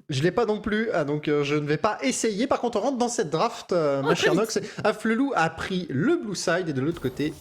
Je l'ai pas non plus, donc je ne vais pas essayer. Par contre, on rentre dans cette draft, Oh, ma très chère vite. Nox. Afflelou a pris le blue side et de l'autre côté,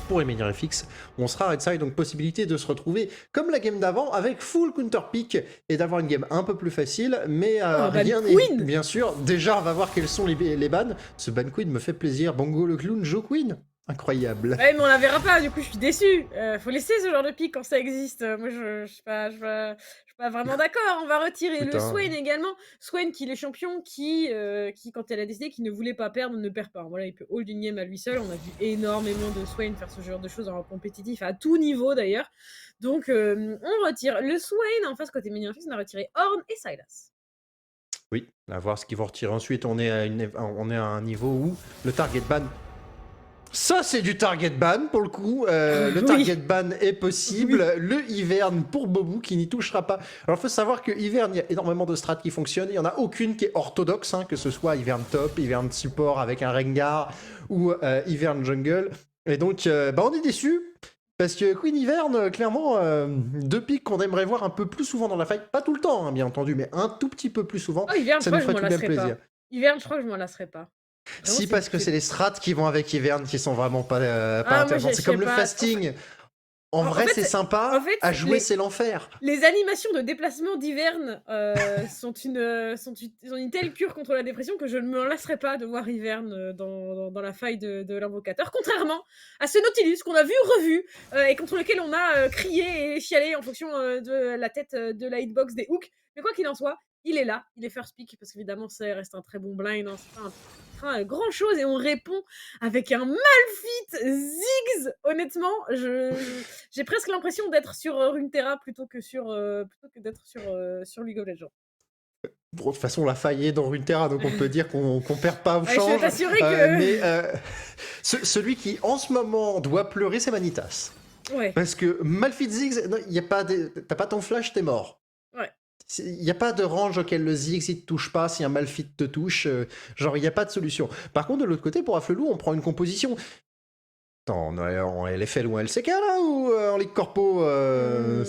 pour les meilleurs FX, on sera red side, donc possibilité de se retrouver comme la game d'avant avec full counter pick et d'avoir une game un peu plus facile, mais Oh, Ban rien n'est Queen. bien sûr. Déjà, on va voir quels sont les bans. Ce ban queen me fait plaisir. Bongo le clown, Joe Queen. Incroyable. Ouais, mais on la verra pas, du coup, je suis déçue. Faut laisser ce genre de pic quand ça existe. Moi, je suis pas, je suis pas vraiment d'accord. On va retirer le Putain. Swain également. Swain, qui est le champion, qui, quand elle a décidé qu'il ne voulait pas perdre, ne perd pas. Voilà, il peut hold une game à lui seul. On a vu énormément de Swain faire ce genre de choses en compétitif, à tout niveau d'ailleurs. Donc, on retire le Swain. En face, côté minion fixe, on a retiré Horn et Silas. Oui, à voir ce qu'ils vont retirer ensuite. On est à un niveau où le target ban. Ça, c'est du target ban pour le coup. Le Oui. target ban est possible. Oui. Le Hivern pour Bobou qui n'y touchera pas. Alors, il faut savoir que Hivern, il y a énormément de strats qui fonctionnent. Il n'y en a aucune qui est orthodoxe, hein, que ce soit Hivern top, Hivern support avec un Rengar ou Hivern jungle. Et donc, on est déçus. Parce que Queen Hivern, clairement, deux pics qu'on aimerait voir un peu plus souvent dans la fight. Pas tout le temps, hein, bien entendu, mais un tout petit peu plus souvent. Oh, Hivern, je Ça nous crois que je ferait m'en tout de même lasserai plaisir. pas. Hivern, je crois que je m'en lasserai pas. Vraiment, Si, parce que c'est les strats qui vont avec Hivern qui sont vraiment pas Ah, moi, intéressantes. je C'est sais comme le pas. fasting. En En vrai, c'est fait, en sympa. À fait, jouer, c'est l'enfer. les animations de déplacement d'Hivern sont une telle cure contre la dépression que je ne me lasserai pas de voir Hivern dans la faille de l'invocateur, contrairement à ce Nautilus qu'on a vu revu et contre lequel on a crié et chialé en fonction de la tête de la hitbox des hooks. Mais quoi qu'il en soit, il est là, il est first pick parce qu'évidemment ça reste un très bon blind, hein, c'est pas grand chose et on répond avec un Malphite Ziggs. Honnêtement, j'ai presque l'impression d'être sur Runeterra plutôt que d'être sur League of Legends. Bon, de toute façon, la faille est dans Runeterra, donc on peut dire qu'on perd pas au Ouais, je vais change. t'assurer que. Mais celui qui, en ce moment, doit pleurer, c'est Vanitas. Ouais, Parce que Malphite Ziggs, t'as pas ton flash, t'es mort. ouais. Il n'y a pas de range auquel le Ziggs il te touche pas si un Malphite te touche. Genre, il n'y a pas de solution. Par contre, de l'autre côté, pour Afflelou, on prend une composition. Attends, on est en LFL ou en LCK là ou en Ligue Corpo Hmm.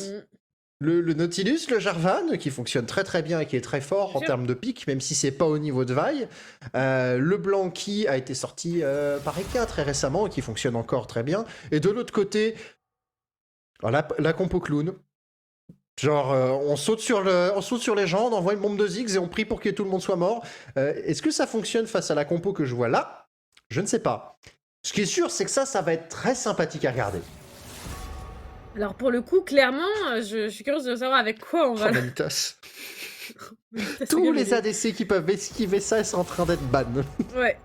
le Nautilus, le Jarvan, qui fonctionne très très bien et qui est très fort Bien en sûr. termes de pic, même si c'est pas au niveau de Vi. Le blanc qui a été sorti par Eka très récemment et qui fonctionne encore très bien. Et de l'autre côté, la compo clown. Genre, on saute sur les gens, on envoie une bombe de Ziggs et on prie pour que tout le monde soit mort. Est-ce que ça fonctionne face à la compo que je vois là? Je ne sais pas. Ce qui est sûr, c'est que ça va être très sympathique à regarder. Alors pour le coup, clairement, je suis curieuse de savoir avec quoi on Oh, va. Vanitas. Vanitas, Tous regarde les les- ADC qui peuvent esquiver ça, ils sont en train d'être ban. Ouais.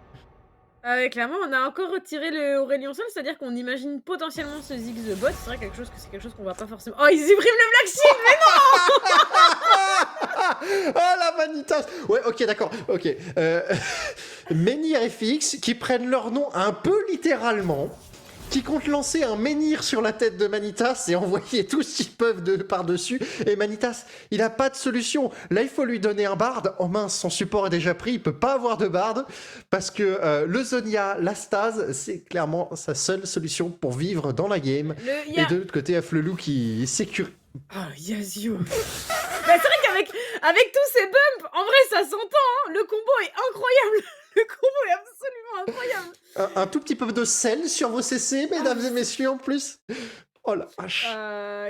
Clairement, on a encore retiré le Aurélien Sol, c'est-à-dire qu'on imagine potentiellement ce Ziggs the bot. C'est vrai c'est quelque chose qu'on va pas forcément. Oh, ils suppriment le Black Shield, Oh la Vanitas. Ouais, ok, d'accord. Ok. Menhir FX qui prennent leur nom un peu littéralement, qui comptent lancer un menhir sur la tête de Manitas et envoyer tout ce qu'ils peuvent par-dessus. Et Manitas, il a pas de solution. Là, il faut lui donner un bard. Oh mince, son support est déjà pris, il peut pas avoir de bard parce que le Zonia, la stase, c'est clairement sa seule solution pour vivre dans la game. il y Et a. de l'autre côté, Afflelou qui sécurise. Ah, Yazio. Bah, c'est vrai avec tous ces bumps, en vrai, ça s'entend, hein. Le combo est incroyable. Le combo est absolument incroyable. Un tout petit peu de sel sur vos CC, mesdames et messieurs, en plus. Oh la vache.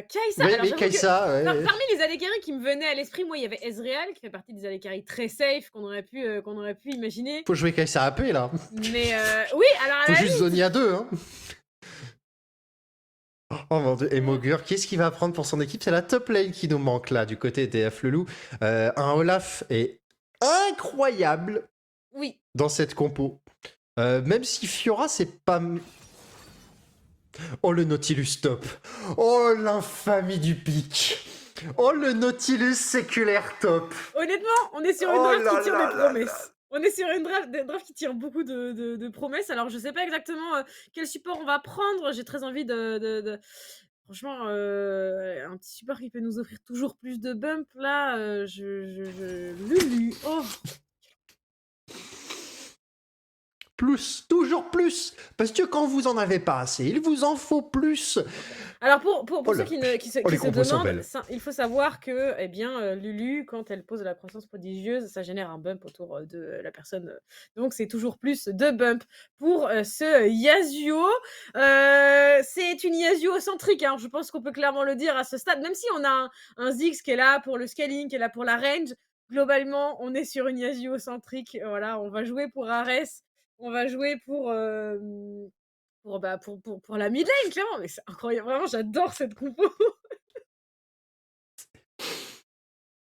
Kaisa, Oui, alors oui, j'avoue que Kaisa. Ouais. parmi les AD qui me venaient à l'esprit, moi, il y avait Ezreal, qui fait partie des AD très safe qu'on aurait pu imaginer. Faut jouer Kaisa AP là. Mais oui, alors à Faut la juste limite, Zonia 2. Hein. Oh mon dieu, et Mogur, qu'est-ce qu'il va prendre pour son équipe? C'est la top lane qui nous manque là, du côté des Afflelou. Un Olaf est incroyable oui. dans cette compo. Même si Fiora, c'est pas. Oh le Nautilus top. Oh l'infamie du pic. Oh le Nautilus séculaire top. Honnêtement, on est sur une Oh draft là qui tire là des là promesses. On est sur une draft qui tire beaucoup de promesses. Alors, je sais pas exactement quel support on va prendre. J'ai très envie franchement, un petit support qui peut nous offrir toujours plus de bump là. Lulu. Oh, Plus, toujours plus. Parce que quand vous en avez pas assez, il vous en faut plus. Alors pour Oh ceux là, qui les se compos sont demandent, belles. ça il faut savoir que, eh bien, Lulu, quand elle pose de la croissance prodigieuse, ça génère un bump autour, de la personne, donc c'est toujours plus de bump pour, ce Yasuo. C'est une Yasuo-centrique, hein, je pense qu'on peut clairement le dire à ce stade. Même si on a un Ziggs qui est là pour le scaling, qui est là pour la range, globalement, on est sur une Yasuo-centrique, voilà, on va jouer pour Ares, on va jouer pour la mid lane, clairement, mais c'est incroyable, vraiment, j'adore cette compo.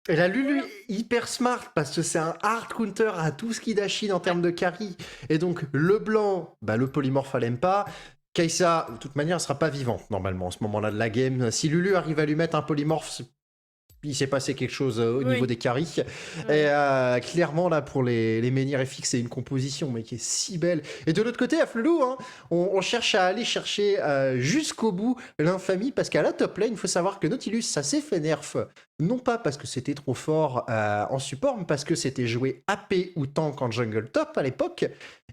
Et la Trop Lulu bien. hyper smart parce que c'est un hard counter à tout ce qui dashine en Ouais. termes de carry. Et donc le blanc, bah, le polymorphe elle aime pas. Kai'Sa, de toute manière, elle sera pas vivante normalement en ce moment-là de la game. Si Lulu arrive à lui mettre un polymorphe, il s'est passé quelque chose au niveau Oui, des carries. Et ouais. clairement, là, pour les menhirs FX, c'est une composition mais qui est si belle. Et de l'autre côté, à Flelou, hein, on cherche à aller chercher jusqu'au bout l'infamie parce qu'à la top lane, il faut savoir que Nautilus, ça s'est fait nerf. Non pas parce que c'était trop fort en support, mais parce que c'était joué AP ou tank en jungle top à l'époque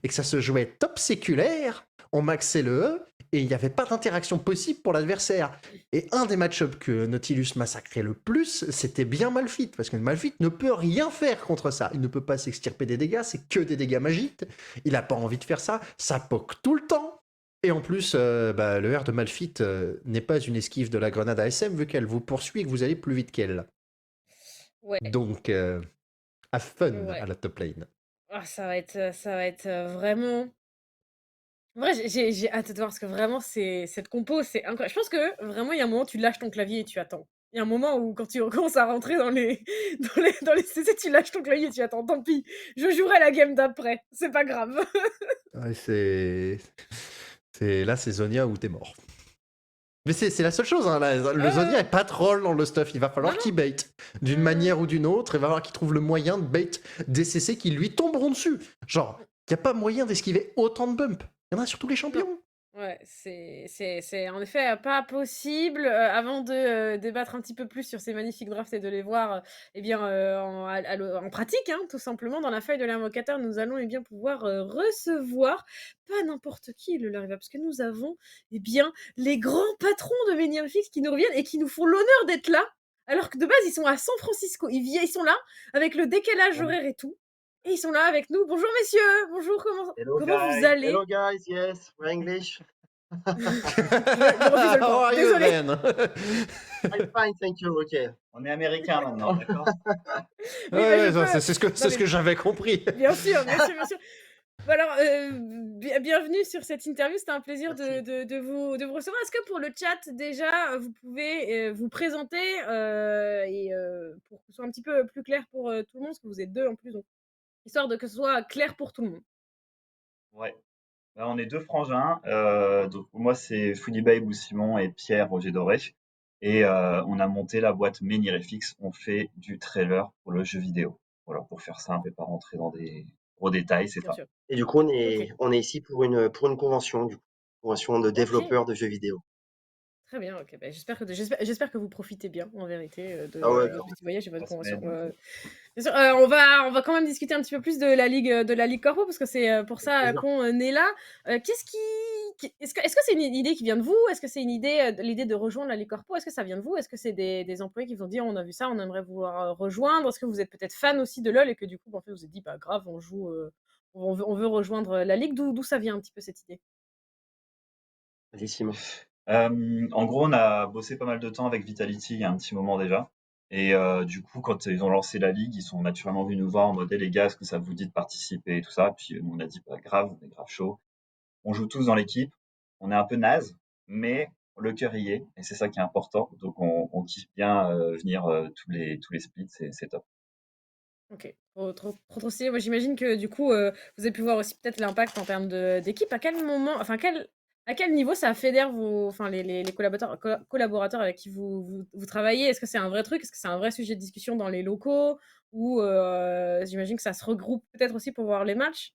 et que ça se jouait top séculaire. On maxait le E et il n'y avait pas d'interaction possible pour l'adversaire. Et un des match-ups que Nautilus massacrait le plus, c'était bien Malphite, parce que Malphite ne peut rien faire contre ça. Il ne peut pas s'extirper des dégâts, c'est que des dégâts magiques. Il n'a pas envie de faire ça, ça poke tout le temps. Et en plus, le R de Malphite n'est pas une esquive de la grenade ASM, vu qu'elle vous poursuit et que vous allez plus vite qu'elle. Ouais, Donc, have fun ouais. à la top lane. Ah, ça va être, vraiment en vrai, j'ai hâte de voir parce que vraiment c'est cette compo, c'est incroyable. Je pense que vraiment il y a un moment, tu lâches ton clavier et tu attends. Il y a un moment où quand tu commences à rentrer dans les dans les CC, tu lâches ton clavier et tu attends: «Tant pis, je jouerai la game d'après, c'est pas grave». Ouais, là, c'est Zonia ou t'es mort. Mais c'est la seule chose, hein, le Zonia est pas troll dans le stuff, il va Non, falloir non. qu'il bait d'une Mmh. manière ou d'une autre, il va falloir qu'il trouve le moyen de bait des CC qui lui tomberont dessus. Genre, il n'y a pas moyen d'esquiver autant de bumps, il y en a sur tous les Non. champions. Ouais, c'est en effet, pas possible. Avant de, débattre un petit peu plus sur ces magnifiques drafts et de les voir, eh bien, en pratique, hein, tout simplement, dans la feuille de l'invocateur, nous allons, eh bien, pouvoir, recevoir pas n'importe qui, le Lariva, parce que nous avons, eh bien, les grands patrons de Menierfix qui nous reviennent et qui nous font l'honneur d'être là, alors que de base, ils sont à San Francisco. Ils sont là avec le décalage horaire et tout et ils sont là avec nous. «Bonjour messieurs, bonjour, comment vous Hello allez?» guys, yes, we're English. Je refuse de le How prendre. are you Désolée. then? I'm fine, thank you, ok. On est américain maintenant, d'accord? Oui, bah, je Ouais, peux. Non, c'est ce mais que j'avais compris. bien sûr, bien sûr, bien sûr. Bah, alors, bienvenue sur cette interview. C'était un plaisir Merci. de vous recevoir. Est-ce que pour le chat, déjà, vous pouvez, vous présenter, pour que ce soit un petit peu plus clair pour, tout le monde, parce que vous êtes 2 en plus, donc histoire de que ce soit clair pour tout le monde. Ouais. Là, on est deux frangins. Donc moi, c'est Foodie ou Simon et Pierre Roger Doré. Et on a monté la boîte Menirefix. On fait du trailer pour le jeu vidéo. Voilà, pour faire simple et pas rentrer dans des gros détails, c'est Bien ça. sûr. Et du coup, OK. on est ici pour une convention, du coup, convention de OK. développeurs de jeux vidéo. Très bien, OK. Bah, j'espère que vous profitez bien, en vérité, Ah ouais, de votre grave. petit voyage et votre 3 convention. semaines. Bien sûr, on va quand même discuter un petit peu plus de la Ligue Corpo parce que c'est, pour Avec ça, plaisir. qu'on, est là. Qu'est-ce qui est-ce que c'est une idée qui vient de vous? Est-ce que c'est une idée, l'idée de rejoindre la Ligue Corpo? Est-ce que ça vient de vous? Est-ce que c'est des employés qui vous ont dit: «On a vu ça, on aimerait vouloir, rejoindre»? Est-ce que vous êtes peut-être fan aussi de LoL et que du coup, bah, en fait, vous vous êtes dit: «Bah, grave, on joue, on veut rejoindre, la ligue»? D'où ça vient un petit peu cette idée? Vas-y, Simon. En gros, on a bossé pas mal de temps avec Vitality il y a un petit moment déjà. Et du coup, quand ils ont lancé la ligue, ils sont naturellement venus nous voir en mode: «Eh, les gars, est-ce que ça vous dit de participer?» et tout ça. Puis nous, on a dit: «Bah, grave, on est grave chaud». On joue tous dans l'équipe. On est un peu naze, mais le cœur y est, et c'est ça qui est important. Donc on kiffe bien venir tous les splits, c'est top. OK. Trop stylé. Moi, j'imagine que du coup, vous avez pu voir aussi peut-être l'impact en termes d'équipe. À quel moment, enfin à quel niveau ça fédère vos enfin les collaborateurs avec qui vous travaillez? Est-ce que c'est un vrai truc? Est-ce que c'est un vrai sujet de discussion dans les locaux? Ou, j'imagine que ça se regroupe peut-être aussi pour voir les matchs?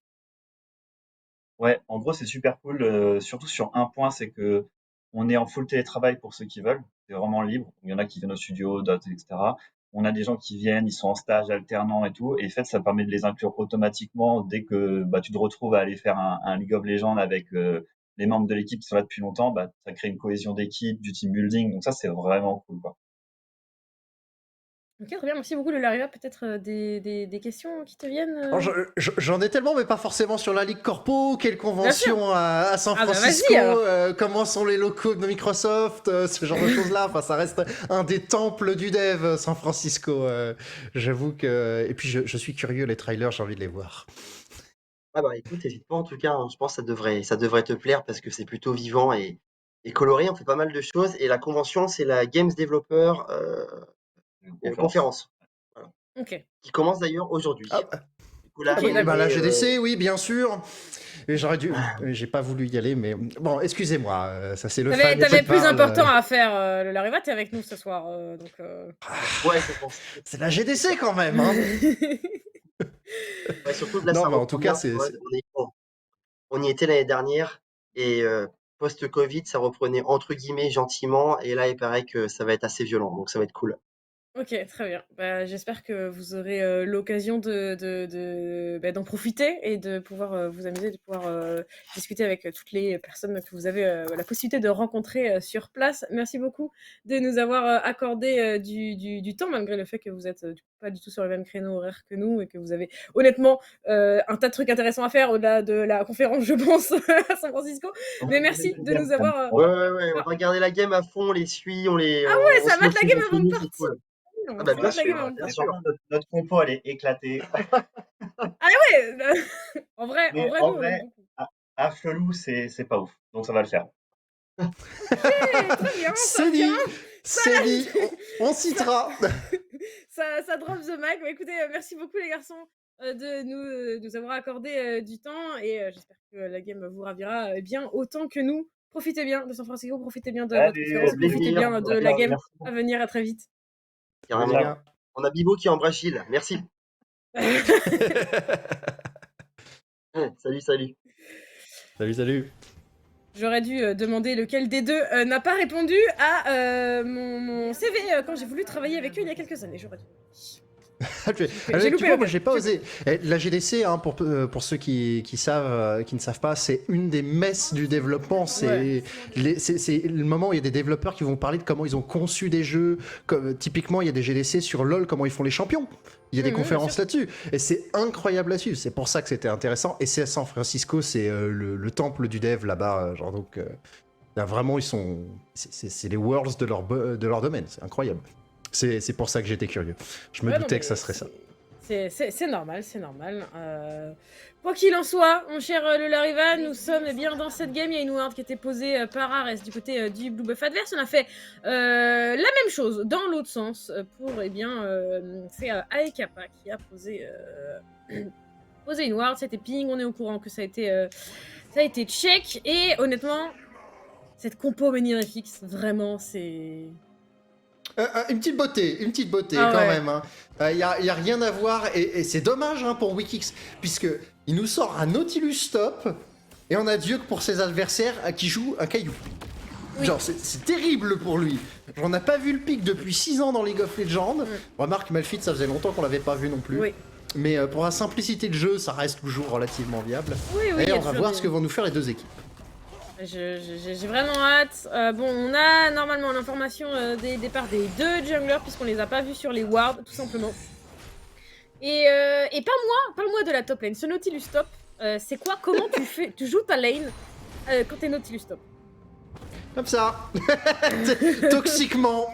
Ouais, en gros, c'est super cool, surtout sur un point, c'est que on est en full télétravail pour ceux qui veulent. C'est vraiment libre. Il y en a qui viennent au studio, d'autres, etc. On a des gens qui viennent, ils sont en stage alternant et tout. Et en fait, ça permet de les inclure automatiquement dès que bah, tu te retrouves à aller faire un League of Legends avec les membres de l'équipe qui sont là depuis longtemps, bah, ça crée une cohésion d'équipe, du team building. Donc ça, c'est vraiment cool, quoi. Ok, très bien, merci beaucoup, le Lariva. Peut-être des questions qui te viennent Alors, j'en ai tellement, mais pas forcément sur la Ligue Corpo. Quelle convention à San Ah bah, Francisco, vas-y, alors. comment sont les locaux de Microsoft, ce genre de choses-là. Enfin, ça reste un des temples du dev, San Francisco. J'avoue que. Et puis, je suis curieux, les trailers, j'ai envie de les voir. Ah bah écoute, hésite pas en tout cas, hein, je pense que ça devrait te plaire parce que c'est plutôt vivant et coloré, on fait pas mal de choses. Et la convention, c'est la Games Developer Conférence. Conférence, voilà, Ok. qui commence d'ailleurs aujourd'hui. Ah, Du coup, là, Ok, oui, on bah, est, la GDC, oui, bien sûr. Et j'aurais dû. Ah. J'ai pas voulu y aller, mais bon, excusez-moi. Ça, c'est le T'avais fan qui plus parle. important à faire, le Lariva. T'es avec nous ce soir, donc. Ouais, je pense. C'est la GDC quand même, hein. Ouais, surtout que là, Non, ça mais en tout reprend cas, bien. c'est. On y était l'année dernière et post-Covid, ça reprenait entre guillemets gentiment. Et là, il paraît que ça va être assez violent, donc ça va être cool. Ok, très bien. Bah, j'espère que vous aurez l'occasion d'en profiter et de pouvoir vous amuser, de pouvoir discuter avec toutes les personnes que vous avez la possibilité de rencontrer sur place. Merci beaucoup de nous avoir accordé du temps, malgré le fait que vous êtes pas du tout sur le même créneau horaire que nous et que vous avez honnêtement un tas de trucs intéressants à faire au-delà de la conférence, je pense, à San Francisco. Mais merci de nous avoir... Ouais, on Ah, va regarder la game à fond, on les suit, ouais, on ça se mate la motive game entre avant de nous, c'est partir. cool. Ah On bah se bien mate la game sûr, avant de bien partir. sûr. Notre compo, elle est éclatée. Ah ouais, en vrai, Mais nous, en on aime vrai, beaucoup. Archelou, c'est pas ouf. Donc ça va le faire. Très bien, ça C'est vient. dit, c'est dit. On citera. Ça drop the mic. Bah, écoutez, merci beaucoup les garçons de nous avoir accordé du temps et j'espère que la game vous ravira bien autant que nous. Profitez bien de San Francisco, profitez bien de votre Allez, conférence et profitez Plaisir, bien de la plaisir, game merci. à venir à très vite. Salut les Carrément. gars. On a Bibo qui embrasse Gilles, merci. Salut, salut. Salut. J'aurais dû demander lequel des deux n'a pas répondu à mon CV quand j'ai voulu travailler avec eux il y a quelques années. J'aurais dû. J'ai loupé Tu vois, moi l'occasion. j'ai pas osé. La GDC, hein, pour ceux qui savent, qui ne savent pas, c'est une des messes du développement. C'est le moment où il y a des développeurs qui vont parler de comment ils ont conçu des jeux. Comme, typiquement, il y a des GDC sur LoL, comment ils font les champions. Il y a des conférences là-dessus. Et c'est incroyable là-dessus. C'est pour ça que c'était intéressant. Et c'est à San Francisco, c'est le temple du dev là-bas. Genre, donc, là, vraiment, ils sont. C'est les worlds de leur domaine. C'est incroyable. C'est pour ça que j'étais curieux. Je me doutais que ça serait ça. C'est normal, c'est normal. Quoi qu'il en soit, mon cher le Lariva, nous sommes bien dans cette game. Il y a une ward qui était posée par Ares du côté du Blue Buff adverse. On a fait la même chose dans l'autre sens pour, c'est Aekapa qui a posé une ward. C'était ping, on est au courant que ça a été check. Et honnêtement, cette compo Menhir-FX, vraiment, c'est... Une petite beauté Ah quand ouais. même. Il y a rien à voir et c'est dommage hein, pour Wikix puisque il nous sort un Nautilus top et on a Dieu que pour ses adversaires qui jouent un caillou. Oui. Genre c'est terrible pour lui. On n'a pas vu le pic depuis 6 ans dans League of Legends. Remarque Malphite, ça faisait longtemps qu'on l'avait pas vu non plus. Oui. Mais pour la simplicité de jeu, ça reste toujours relativement viable. Oui, et il y a on va toujours voir des- ce que vont nous faire les deux équipes. J'ai vraiment hâte. Bon, on a normalement l'information des départs des deux junglers puisqu'on les a pas vus sur les wards, tout simplement. Et parle-moi de la top lane. Ce Nautilus top, c'est quoi? Comment tu joues ta lane quand t'es Nautilus top? Comme ça, toxiquement.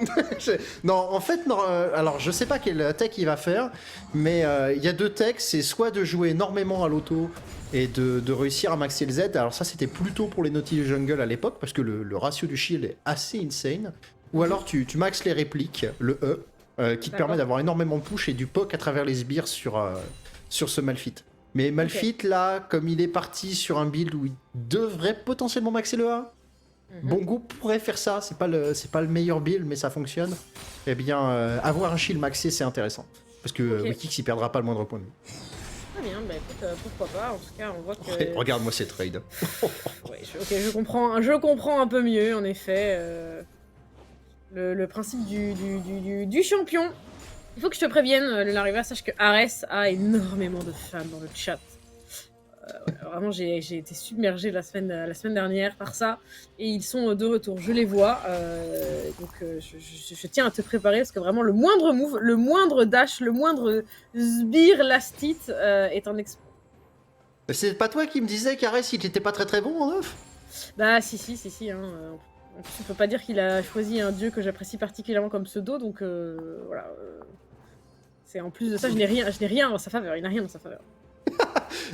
Non, en fait, non, alors je sais pas quel tech il va faire, mais il y a deux techs, c'est soit de jouer énormément à l'auto et de réussir à maxer le Z. Alors ça, c'était plutôt pour les Nautilus Jungle à l'époque, parce que le ratio du shield est assez insane. Ou alors tu maxes les répliques, le E, qui te permet d'avoir énormément de push et du poke à travers les sbires sur ce Malphite. Mais Malphite, là, comme il est parti sur un build où il devrait potentiellement maxer le A, Bongo pourrait faire ça, c'est pas le meilleur build, mais ça fonctionne. Eh bien, avoir un shield maxé, c'est intéressant. Parce que Wikix, il perdra pas le moindre point de vue. Très bien, bah écoute, pourquoi pas, en tout cas, on voit que... Regarde-moi ces trades. Ouais, je comprends un peu mieux, en effet, le principe du champion. Il faut que je te prévienne, le Lariva, sache que Ares a énormément de fans dans le chat. Vraiment, j'ai été submergée la semaine dernière par ça. Et ils sont de retour. Je les vois. Donc, je tiens à te préparer parce que vraiment, le moindre move, le moindre dash, le moindre sbire last hit est un exploit. C'est pas toi qui me disais qu'Ares il était pas très bon en off? Bah, si. Hein, en plus, on peut pas dire qu'il a choisi un dieu que j'apprécie particulièrement comme pseudo. Donc, voilà. C'est en plus de ça, je n'ai rien en sa faveur. Il n'a rien en sa faveur.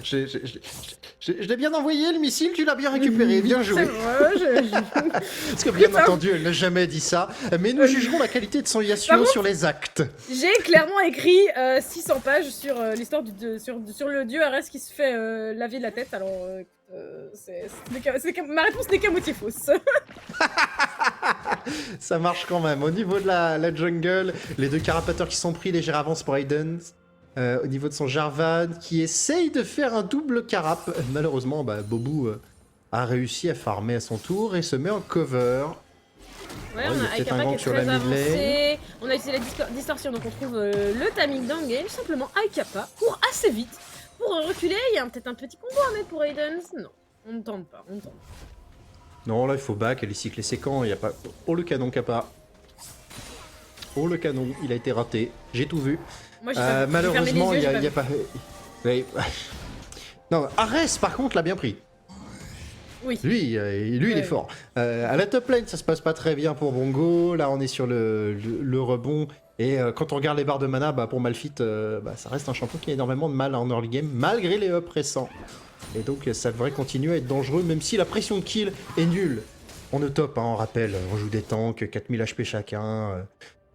Je l'ai bien envoyé le missile, tu l'as bien récupéré, bien joué. C'est vrai, Parce que bien entendu, elle n'a jamais dit ça, mais nous jugerons la qualité de son Yasuo sur les actes. J'ai clairement écrit 600 pages sur l'histoire sur le dieu Ares qui se fait laver la tête, alors ma réponse n'est qu'à moitié fausse. Ça marche quand même. Au niveau de la jungle, les deux carapateurs qui sont pris, légère avance pour Aiden. Au niveau de son Jarvan, qui essaye de faire un double carap. Malheureusement, Bobu a réussi à farmer à son tour et se met en cover. Ouais, il y a on a peut-être un Aikapa gank qui est sur très la mid lane. avancé. On a utilisé la distorsion, donc on trouve le timing d'engage. Simplement Aikapa court assez vite pour reculer. Il y a peut-être un petit combo à mettre pour Aiden. Non, on ne tente pas. Non, là, il faut back, elle est cyclée séquent, il n'y a pas... Oh, le canon, Kappa. Oh, le canon, il a été raté. J'ai tout vu. Moi, j'ai pas vu. Malheureusement, il J'ai n'y a pas... Oui. Non, Ares, par contre, l'a bien pris. Oui. Lui, il est fort. À la top lane, ça se passe pas très bien pour Bongo. Là, on est sur le rebond. Et quand on regarde les barres de mana, pour Malphite, ça reste un champion qui a énormément de mal en early game, malgré les ups récents. Et donc, ça devrait continuer à être dangereux, même si la pression de kill est nulle. On est top, hein, on rappelle, on joue des tanks, 4000 HP chacun.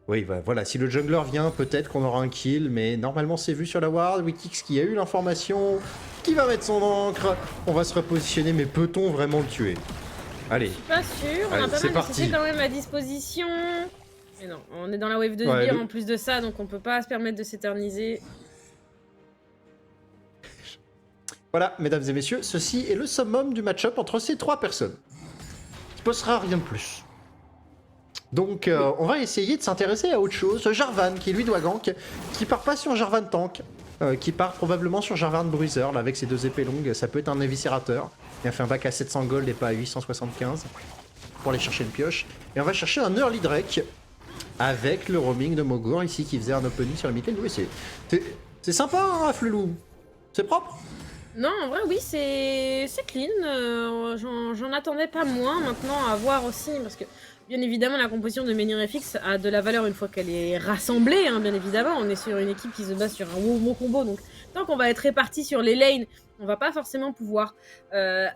Oui, voilà, si le jungler vient, peut-être qu'on aura un kill, mais normalement c'est vu sur la ward. Wikix qui a eu l'information, qui va mettre son encre. On va se repositionner, mais peut-on vraiment le tuer? Allez. Je suis pas sûr, on Allez, a pas c'est mal parti. de quand même à disposition. Mais non, on est dans la wave de sbire en plus de ça, donc on peut pas se permettre de s'éterniser. Voilà, mesdames et messieurs, ceci est le summum du match-up entre ces trois personnes. Il se passera rien de plus. Donc on va essayer de s'intéresser à autre chose. Jarvan qui lui doit gank, qui part pas sur Jarvan tank, qui part probablement sur Jarvan bruiser, là avec ses deux épées longues, ça peut être un éviscérateur. Il a fait un bac à 700 gold et pas à 875 pour aller chercher une pioche. Et on va chercher un early Drake avec le roaming de Mogur ici qui faisait un opening sur la mid lane. Oui, c'est sympa, hein, Flelou. C'est propre. Non, en vrai, oui, c'est clean. J'en attendais pas moins maintenant à voir aussi, parce que bien évidemment, la composition de Menhir FX a de la valeur une fois qu'elle est rassemblée, hein, bien évidemment. On est sur une équipe qui se base sur un bon combo, donc tant qu'on va être répartis sur les lanes, on va pas forcément pouvoir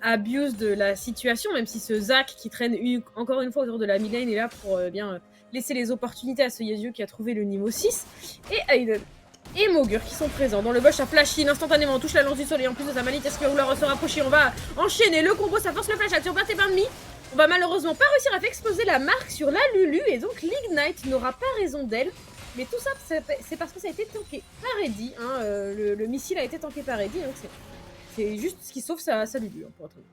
abuse de la situation, même si ce Zac qui traîne encore une fois autour de la mid lane est là pour laisser les opportunités à ce Yasuo qui a trouvé le niveau 6, et Aiden et Mogur qui sont présents dans le bush à flash in instantanément, on touche la lance du soleil en plus de sa manite, est-ce qu'il va vouloir se rapprocher? On va enchaîner le combo, ça force le flash sur Bat et Barney. On va malheureusement pas réussir à faire exploser la marque sur la Lulu, et donc l'Ignite n'aura pas raison d'elle. Mais tout ça, c'est parce que ça a été tanké par Eddie, hein, le missile a été tanké par Eddie, donc c'est juste ce qui sauve sa Lulu, hein, pour être honnête.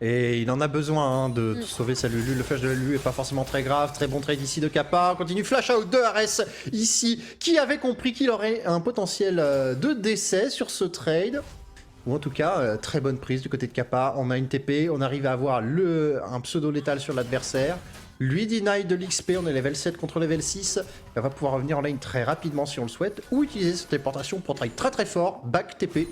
Et il en a besoin de sauver sa Lulu. Le flash de la Lulu est pas forcément très grave. Très bon trade ici de Kappa. On continue flash out de Ares ici, qui avait compris qu'il aurait un potentiel de décès sur ce trade. Ou en tout cas, très bonne prise du côté de Kappa. On a une TP, on arrive à avoir un pseudo létal sur l'adversaire. Lui deny de l'XP, on est level 7 contre level 6. Elle va pouvoir revenir en lane très rapidement si on le souhaite. Ou utiliser cette téléportation pour trade très fort. Back TP.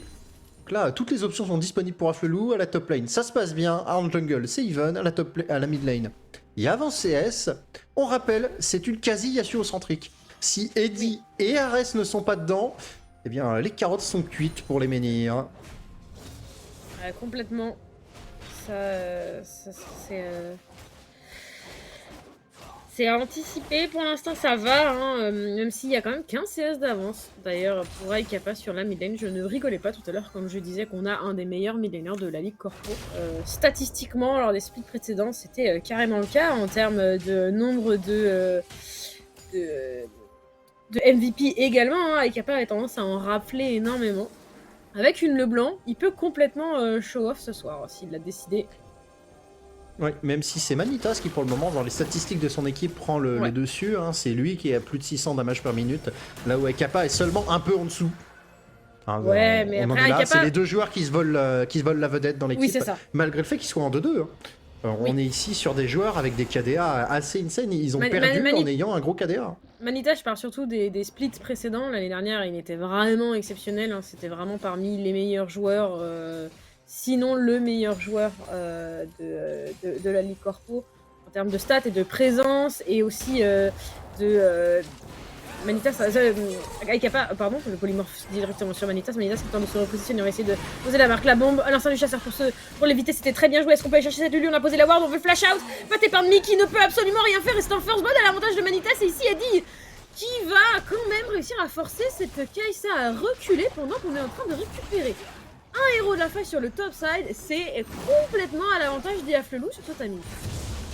Là, toutes les options sont disponibles pour Afflelou. À la top lane, ça se passe bien. En jungle, c'est even. À la mid lane, il y a avance CS. On rappelle, c'est une quasi Yasuo-centrique. Si Eddie et Ares ne sont pas dedans, eh bien, les carottes sont cuites pour les menhirs. Complètement. C'est à anticiper, pour l'instant ça va, hein, même s'il y a quand même 15 CS d'avance. D'ailleurs, pour Aikapa sur la mid lane, je ne rigolais pas tout à l'heure, comme je disais qu'on a un des meilleurs mid laners de la Ligue Corpo. Statistiquement, lors des splits précédents, c'était carrément le cas en termes de nombre de MVP également. Hein. Aikapa a tendance à en rappeler énormément. Avec une LeBlanc, il peut complètement show off ce soir, s'il l'a décidé. Oui, même si c'est Manitas qui pour le moment dans les statistiques de son équipe prend le dessus, hein, c'est lui qui est à plus de 600 damage par minute, là où Aikapa est seulement un peu en dessous. Hein, Ouais, mais on en après, est là, Ayakapa- c'est les deux joueurs qui se volent la vedette dans l'équipe, Oui, c'est ça. malgré le fait qu'ils soient en 2-2. Hein. Oui. On est ici sur des joueurs avec des KDA assez insane, ils ont perdu Mani- en ayant un gros KDA. Manita, je parle surtout des splits précédents. L'année dernière, il était vraiment exceptionnel. Hein. C'était vraiment parmi les meilleurs joueurs, sinon le meilleur joueur de la Ligue Corpo, en termes de stats et de présence, et aussi Manitas, Ayakapa, pardon, le polymorphe directement sur Manitas. Manitas qui tente de se repositionner, on va essayer de poser la marque, la bombe à l'instant du chasseur pour l'éviter, c'était très bien joué. Est-ce qu'on peut aller chercher cette Lulu? On a posé la ward, on veut le flash out. Paté par Mickey ne peut absolument rien faire et c'est un first blood à l'avantage de Manitas. Et ici, Eddie qui va quand même réussir à forcer cette Kai'Sa à reculer pendant qu'on est en train de récupérer un héros de la faille sur le top side. C'est complètement à l'avantage d'Iaflelou sur ce timing.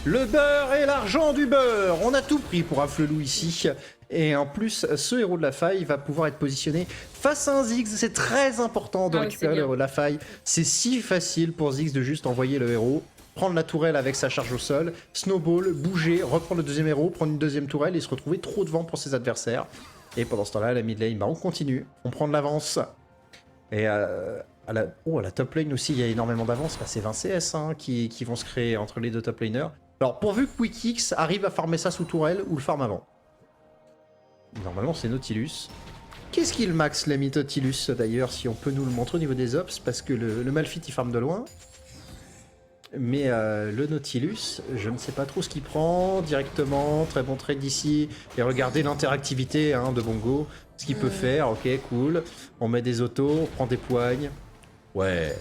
Le beurre et l'argent du beurre. On a tout pris pour Afflelou ici. Et en plus, ce héros de la faille va pouvoir être positionné face à un Ziggs. C'est très important de Ah oui, récupérer c'est le bien. héros de la faille. C'est si facile pour Ziggs de juste envoyer le héros, prendre la tourelle avec sa charge au sol, snowball, bouger, reprendre le deuxième héros, prendre une deuxième tourelle et se retrouver trop devant pour ses adversaires. Et pendant ce temps-là, la mid lane, bah, on continue. On prend de l'avance. Et à la top lane aussi, il y a énormément d'avance. Bah, c'est 20 CS hein, qui vont se créer entre les deux top laners. Alors, pourvu que QuickX arrive à farmer ça sous tourelle ou le farm avant. Normalement, c'est Nautilus. Qu'est-ce qu'il max l'ami Nautilus d'ailleurs, si on peut nous le montrer au niveau des ops, parce que le Malphite il farme de loin. Mais le Nautilus, je ne sais pas trop ce qu'il prend directement. Très bon trade d'ici. Et regardez l'interactivité hein, de Bongo. Ce qu'il peut faire, ok, cool. On met des autos, on prend des poignes. Ouais.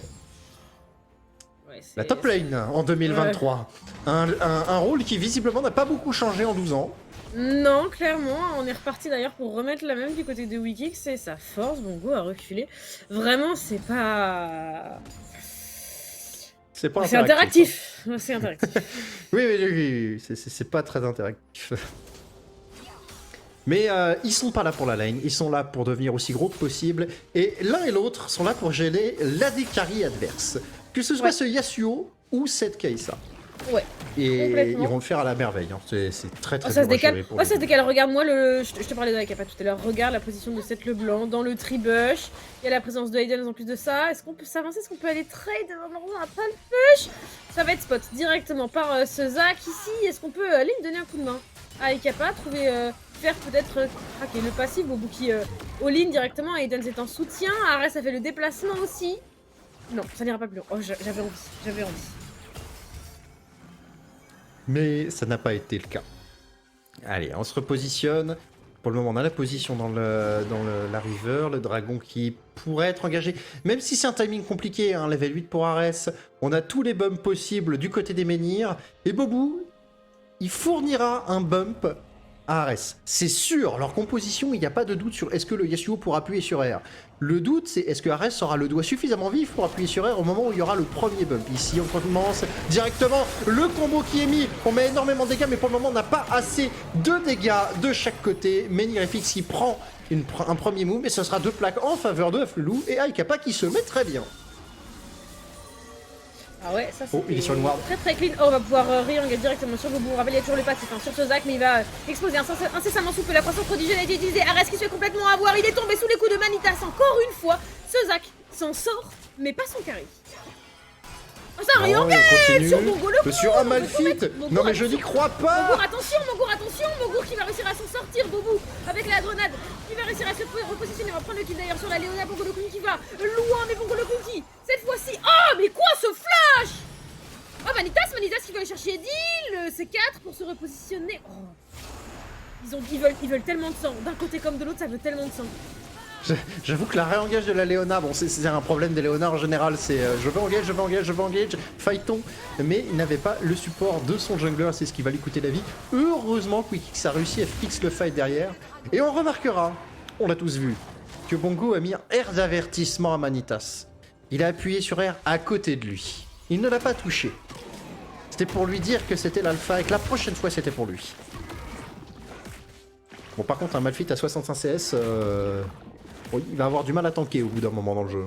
Ouais, c'est- La top lane en 2023. Un rôle qui visiblement n'a pas beaucoup changé en 12 ans. Non, clairement, on est reparti d'ailleurs pour remettre la même du côté de Wikix et ça force Bongo à reculer. Vraiment, c'est pas. C'est pas C'est interactif. interactif. C'est interactif. Oui, c'est pas très interactif. Mais ils sont pas là pour la lane, ils sont là pour devenir aussi gros que possible. Et l'un et l'autre sont là pour gêner l'AD carry adverse. Que ce soit Ouais. ce Yasuo ou cette Kai'Sa. Ouais. Et Complètement. ils vont le faire à la merveille. Hein. C'est très Oh, très ça se dur à gérer décale. pour Ouais, les ça se deux. décale. Regarde-moi je te parlais de Ayakapa tout à l'heure. Regarde la position de Seth Leblanc dans le tribush. Il y a la présence de Hayden en plus de ça. Est-ce qu'on peut s'avancer? Est-ce qu'on peut aller trade? Non, on n'a pas le push. Ça va être spot directement par ce Zac ici. Est-ce qu'on peut aller lui donner un coup de main à Ayakapa? Faire peut-être craquer le passif. Bobo qui all-in directement. Hayden c'est en soutien. Ares a fait le déplacement aussi. Non, ça n'ira pas plus loin. Oh, j'avais envie. J'avais envie. Mais ça n'a pas été le cas. Allez, on se repositionne. Pour le moment, on a la position dans la river, le dragon qui pourrait être engagé. Même si c'est un timing compliqué, hein, level 8 pour Ares, on a tous les bumps possibles du côté des menhirs. Et Bobou, il fournira un bump à Ares. C'est sûr, leur composition, il n'y a pas de doute sur est-ce que le Yasuo pourra appuyer sur R. Le doute, c'est est-ce que Ares aura le doigt suffisamment vif pour appuyer sur R au moment où il y aura le premier bump. Ici, on commence directement le combo qui est mis. On met énormément de dégâts, mais pour le moment, on n'a pas assez de dégâts de chaque côté. Menhirefix qui prend un premier move, et ce sera 2 plaques en faveur de Afflelou et Ayakapa qui se met très bien. Ah ouais, ça c'est Oh, il est sur une ward. très très clean. Oh, on va pouvoir re-engager directement sur Bobo. On rappelle, il y a toujours le passif sur ce Zac, mais il va exploser incessamment sous peu. La croissance prodigieuse a été utilisée. Ares qui se fait complètement avoir. Il est tombé sous les coups de Manitas. Encore une fois, ce Zac s'en sort, mais pas son carry. Oh, ça Non, re-engage on continue. sur Bongo le coup. Sur un Bobo, Malphite. Bobo, Non mais je attention. n'y crois pas. Mogour, attention, Mogour qui va réussir à s'en sortir, Bobo, avec la grenade, qui va réussir à se repositionner, on va prendre le kill d'ailleurs sur la Léona, Bongo le Queen qui va loin, mais Bongo le Queen qui, cette fois-ci, oh mais quoi ce flash? Oh Manitas qui va aller chercher Eddie, le C4 pour se repositionner, oh. Ils veulent tellement de sang, d'un côté comme de l'autre, ça veut tellement de sang. J'avoue que la réengage de la Léona, bon c'est un problème des Léona en général, c'est je veux engage, fightons, mais il n'avait pas le support de son jungler, c'est ce qui va lui coûter la vie. Heureusement QuickX a réussi à fix le fight derrière, et on remarquera, on l'a tous vu, que Bongo a mis un R d'avertissement à Manitas. Il a appuyé sur R à côté de lui, il ne l'a pas touché. C'était pour lui dire que c'était l'alpha et que la prochaine fois c'était pour lui. Bon par contre un Malphite à 65 CS... Bon, il va avoir du mal à tanker au bout d'un moment dans le jeu.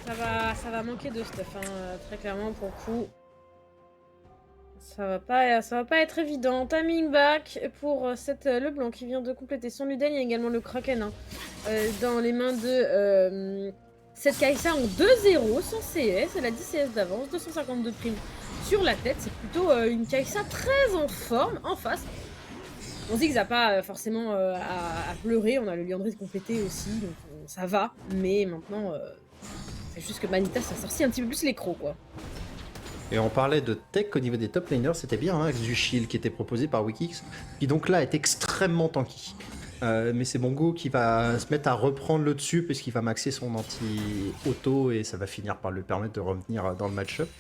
Ça va manquer de stuff, hein, très clairement pour le coup. Ça va pas être évident. Timing back pour Leblanc qui vient de compléter son Luden. Il y a également le Kraken hein, dans les mains de cette Kai'Sa en 2-0, sans CS, elle a 10 CS d'avance, 252 primes sur la tête. C'est plutôt une Kai'Sa très en forme, en face. On dit que ça n'a pas forcément à pleurer, on a le Liandry de compléter aussi, donc ça va. Mais maintenant, c'est juste que Manitas a sorti un petit peu plus les crocs, quoi. Et on parlait de tech au niveau des top laners, c'était bien hein, du shield qui était proposé par Wikix, qui donc là est extrêmement tanky. Mais c'est Bongo qui va se mettre à reprendre le dessus puisqu'il va maxer son anti-auto et ça va finir par lui permettre de revenir dans le match-up.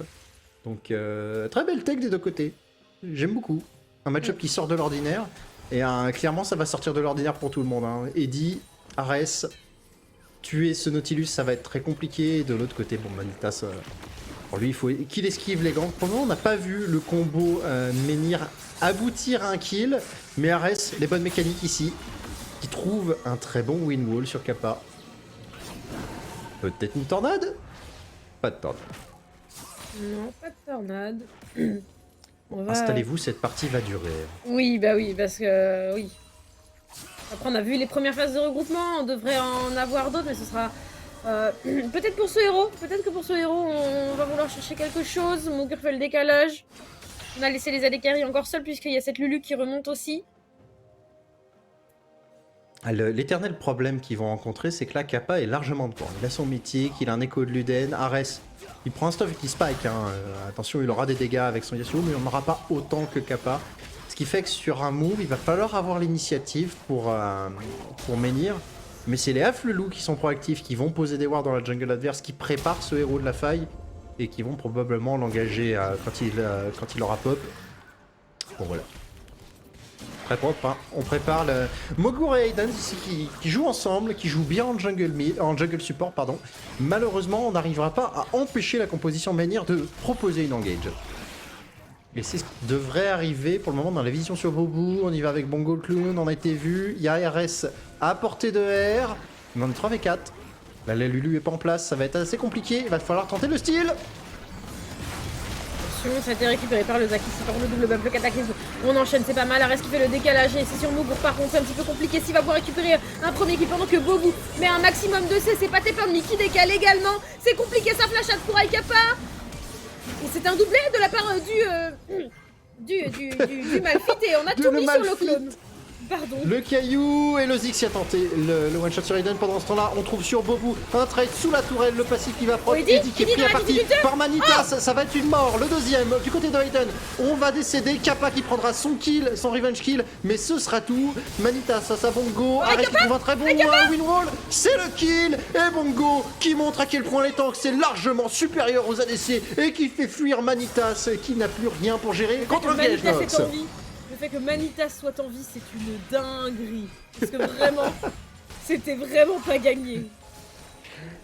Donc très belle tech des deux côtés, j'aime beaucoup. Un match-up qui sort de l'ordinaire et clairement ça va sortir de l'ordinaire pour tout le monde. Hein. Eddie, Ares, tuer ce Nautilus ça va être très compliqué. Et de l'autre côté, bon Manitas... pour lui, il faut qu'il esquive les gangs. Pour le moment, on n'a pas vu le combo Menhir aboutir à un kill. Mais Ares, les bonnes mécaniques ici, qui trouve un très bon win wall sur Kappa. Peut-être une tornade? Pas de tornade. Non, pas de tornade. On va... Installez-vous, cette partie va durer. Oui, bah oui, parce que... oui. Après, on a vu les premières phases de regroupement, on devrait en avoir d'autres, mais ce sera... peut-être pour ce héros, peut-être que pour ce héros on va vouloir chercher quelque chose. Mogur fait le décalage. On a laissé les AD carry encore seuls puisqu'il y a cette Lulu qui remonte aussi. L'éternel problème qu'ils vont rencontrer, c'est que là, Kappa est largement devant. Il a son mythique, il a un écho de Luden. Ares, il prend un stuff qui spike. Hein. Attention, il aura des dégâts avec son Yasuo, mais on n'aura pas autant que Kappa. Ce qui fait que sur un move, il va falloir avoir l'initiative pour Menhir. Mais c'est les Haflelou qui sont proactifs, qui vont poser des wards dans la jungle adverse, qui préparent ce héros de la faille et qui vont probablement l'engager quand il aura pop. Bon voilà. Très propre, hein. On prépare le... Mogur et Aiden qui jouent ensemble, qui jouent bien en jungle support, pardon. Malheureusement, on n'arrivera pas à empêcher la composition Menhir de proposer une engage. Et c'est ce qui devrait arriver pour le moment dans la vision sur Bobu. On y va avec Bongo le clown, on a été vu. Il y a RS à portée de R. On en est 3v4. Là, la Lulu est pas en place, ça va être assez compliqué. Il va falloir tenter le steal. Attention, ça a été récupéré par le Zaki, c'est par le double bump, le cataclysme. On enchaîne, c'est pas mal. Ares qui fait le décalage et c'est sur Mogur par contre, c'est un petit peu compliqué. S'il va pouvoir récupérer un premier kill pendant que Bobu met un maximum de C, c'est pas Teppermi qui décale également. C'est compliqué, ça flash pour Aikapa. Et c'est un doublé de la part du Malphite et on a tout mis sur le clone. Pardon. Le caillou et le Ziggs y a tenté le one shot sur Aiden. Pendant ce temps-là, on trouve sur Bobu un trade sous la tourelle, le passif qui va prendre. Eddie qui est pris à partie par Manitas, ça va être une mort. Le deuxième du côté de Aiden, on va décéder. Kappa qui prendra son kill, son revenge kill, mais ce sera tout. Manitas face à Bongo, Ares qui trouve un très bon win wall, c'est le kill. Et Bongo qui montre à quel point les tanks c'est largement supérieur aux ADC et qui fait fuir Manitas qui n'a plus rien pour gérer contre le piège Nox. Le fait que Manitas soit en vie, c'est une dinguerie. Parce que vraiment, c'était vraiment pas gagné.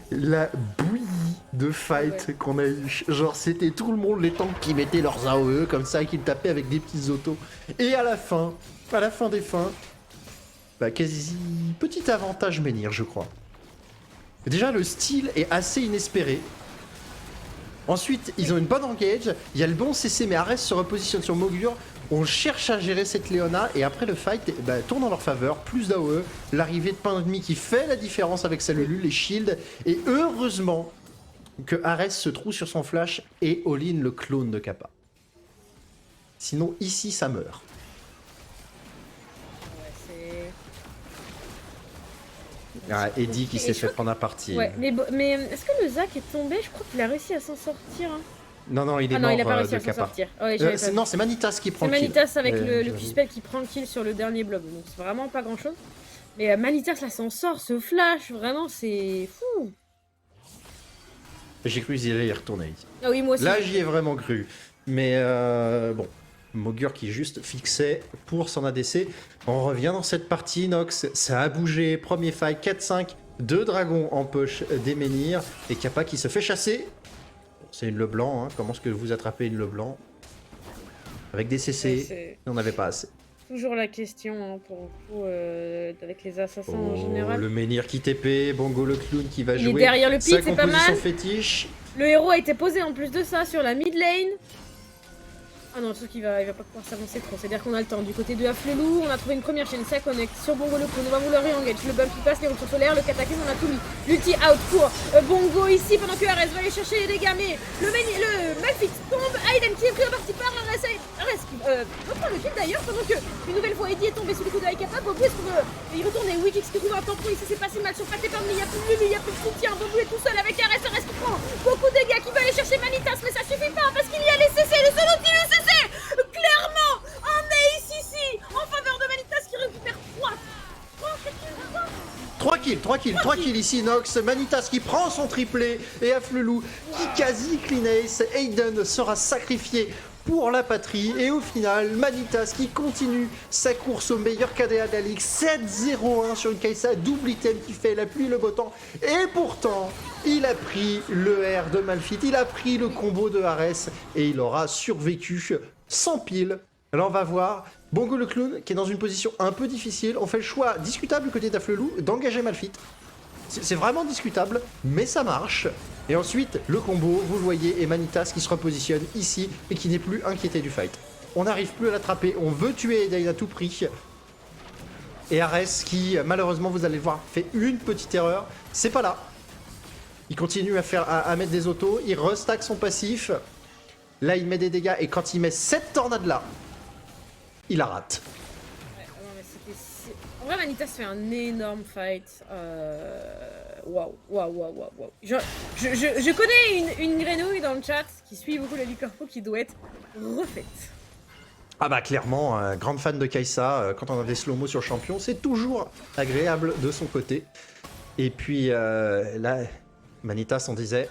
La bouillie de fight qu'on a eu. Genre, c'était tout le monde, les tanks qui mettaient leurs AOE comme ça et qui tapaient avec des petits autos. Et à la fin des fins, bah, quasi petit avantage Menhir, je crois. Déjà, le style est assez inespéré. Ensuite, ils ont une bonne engage, il y a le bon CC, mais Ares se repositionne sur Mogur. On cherche à gérer cette Leona et après le fight tourne en leur faveur, plus d'AOE, l'arrivée de pain ennemi qui fait la différence avec sa Lulu, les shields, et heureusement que Ares se trouve sur son flash et all-in le clone de Kappa. Sinon ici ça meurt. Ah, Eddie qui s'est fait prendre à partie. Ouais, mais est-ce que le Zac est tombé? Je crois qu'il a réussi à s'en sortir. Hein. Non, il est mort il a pas réussi de à s'en Kappa. sortir. Ouais, non, c'est Manitas qui prend le kill. C'est Manitas avec le Q-spell qui prend le kill sur le dernier blob. Donc c'est vraiment pas grand chose. Mais Manitas là s'en sort, ce flash, vraiment c'est fou. J'ai cru qu'ils allaient y retourner. Ah oui, moi aussi. Là j'y ai vraiment cru. Mais bon, Mogur qui juste fixait pour son ADC. On revient dans cette partie, Nox. Ça a bougé. Premier fight, 4-5. 2 dragons en poche des Menhir. Et Kappa qui se fait chasser. C'est une Leblanc, hein. Comment est-ce que vous attrapez une Leblanc? Avec des CC, on n'avait pas assez. Toujours la question hein, pour vous, avec les assassins en général. Le Menhir qui TP, Bongo le clown qui va jouer. Il est derrière le pit, c'est pas mal. Fétiche. Le héros a été posé en plus de ça sur la mid lane. Ah non, le truc il va pas pouvoir s'avancer trop. C'est-à-dire qu'on a le temps. Du côté de Afflelou, on a trouvé une première chaîne, ça connecte. Sur Bongo le clown, on va vouloir re-engage. Le bump qui passe, les retours solaires, le cataclysme, on a tout mis. L'ulti out pour Bongo ici pendant que Ares va aller chercher les dégâts. Mais le Malphite tombe, Aiden qui est pris en partie par Ares qui reprend le kill d'ailleurs pendant que une nouvelle fois Eddie est tombé sous le coup de Aikata. Bobu est-ce qu'on il retourne et Wikix qui trouve un tampon ici, c'est pas si mal sur Pat mais il y a plus de Lulu, il y a plus de soutien. Bobu est tout seul avec Ares qui prend beaucoup de dégâts, qui va aller chercher Manitas, mais ça suffit pas parce qu'il y a les CC, le seul outil, le CC. Clairement, un ace ici en faveur de Manitas qui récupère 3 kills ici, Nox. Manitas qui prend son triplé et Afflelou qui quasi clean ace. Aiden sera sacrifié pour la patrie et au final, Manitas qui continue sa course au meilleur KDA de la ligue. 7-0-1 sur une Kai'Sa, double item qui fait la pluie le beau temps. Et pourtant, il a pris le R de Malphite, il a pris le combo de Ares et il aura survécu sans pile. Alors on va voir Bongo le clown qui est dans une position un peu difficile. On fait le choix discutable côté d'Afflelou d'engager Malphite. C'est vraiment discutable, mais ça marche. Et ensuite, le combo, vous le voyez, et Manitas qui se repositionne ici et qui n'est plus inquiété du fight. On n'arrive plus à l'attraper, on veut tuer Eden à tout prix. Et Ares qui, malheureusement, vous allez le voir, fait une petite erreur. C'est pas là. Il continue à mettre des autos, il restack son passif. Là, il met des dégâts et quand il met cette tornade là, il la rate. Ouais, non, mais en vrai, Manitas fait un énorme fight. Waouh. Je connais une grenouille dans le chat qui suit beaucoup la Licorpo qui doit être refaite. Ah bah clairement, grande fan de Kai'Sa, quand on a des slow-mo sur le champion, c'est toujours agréable de son côté. Et puis là, Manitas, on disait,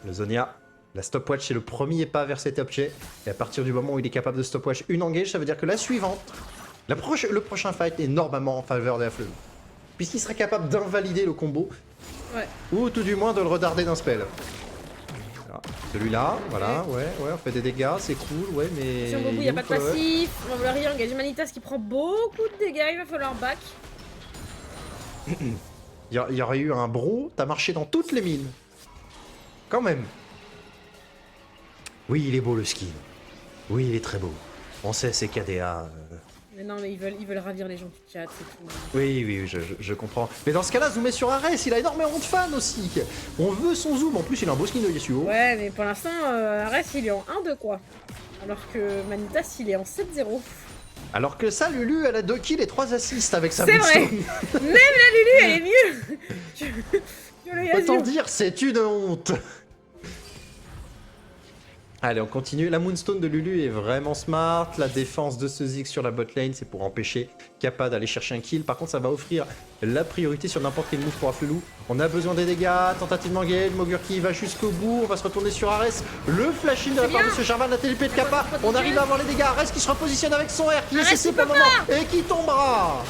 le Zonia, la stopwatch c'est le premier pas vers cet objet. Et à partir du moment où il est capable de stopwatch une engage, ça veut dire que la suivante, le prochain fight est normalement en faveur de Afflelou. Puisqu'il sera capable d'invalider le combo. Ouais. Ou tout du moins de le redarder d'un spell. Voilà. Celui-là, voilà, ouais, on fait des dégâts, c'est cool, ouais, mais... Sur Bobu, il n'y a pas de passif. On va vouloir re-engager Manitas qui prend beaucoup de dégâts, il va falloir back. Il y aurait eu un bro, t'as marché dans toutes les mines. Quand même. Oui, il est beau le skin. Oui, il est très beau. On sait, c'est KDA. Mais non, mais ils veulent ravir les gens du chat, c'est tout. Oui, je comprends. Mais dans ce cas-là, zoomez sur Ares, il a énormément de fans aussi. On veut son zoom, en plus il a un beau skin de Yasuo. Ouais, mais pour l'instant, Ares il est en 1-2 quoi. Alors que Manitas il est en 7-0. Alors que ça, Lulu, elle a 2 kills et 3 assists avec sa C'est vrai. Moonstone. Même la Lulu, elle est mieux que le Yasuo. Autant dire, c'est une honte. Allez, on continue. La Moonstone de Lulu est vraiment smart. La défense de ce Ziggs sur la bot lane, c'est pour empêcher Kappa d'aller chercher un kill. Par contre, ça va offrir la priorité sur n'importe quel move pour Afflelou. On a besoin des dégâts. Tentative d'engage. Mogur qui va jusqu'au bout. On va se retourner sur Ares. Le flash-in de la part de ce Jarvan, la TLP de Kappa. On arrive à avoir les dégâts. Ares qui se repositionne avec son R, qui est cessé pour le moment et qui tombera.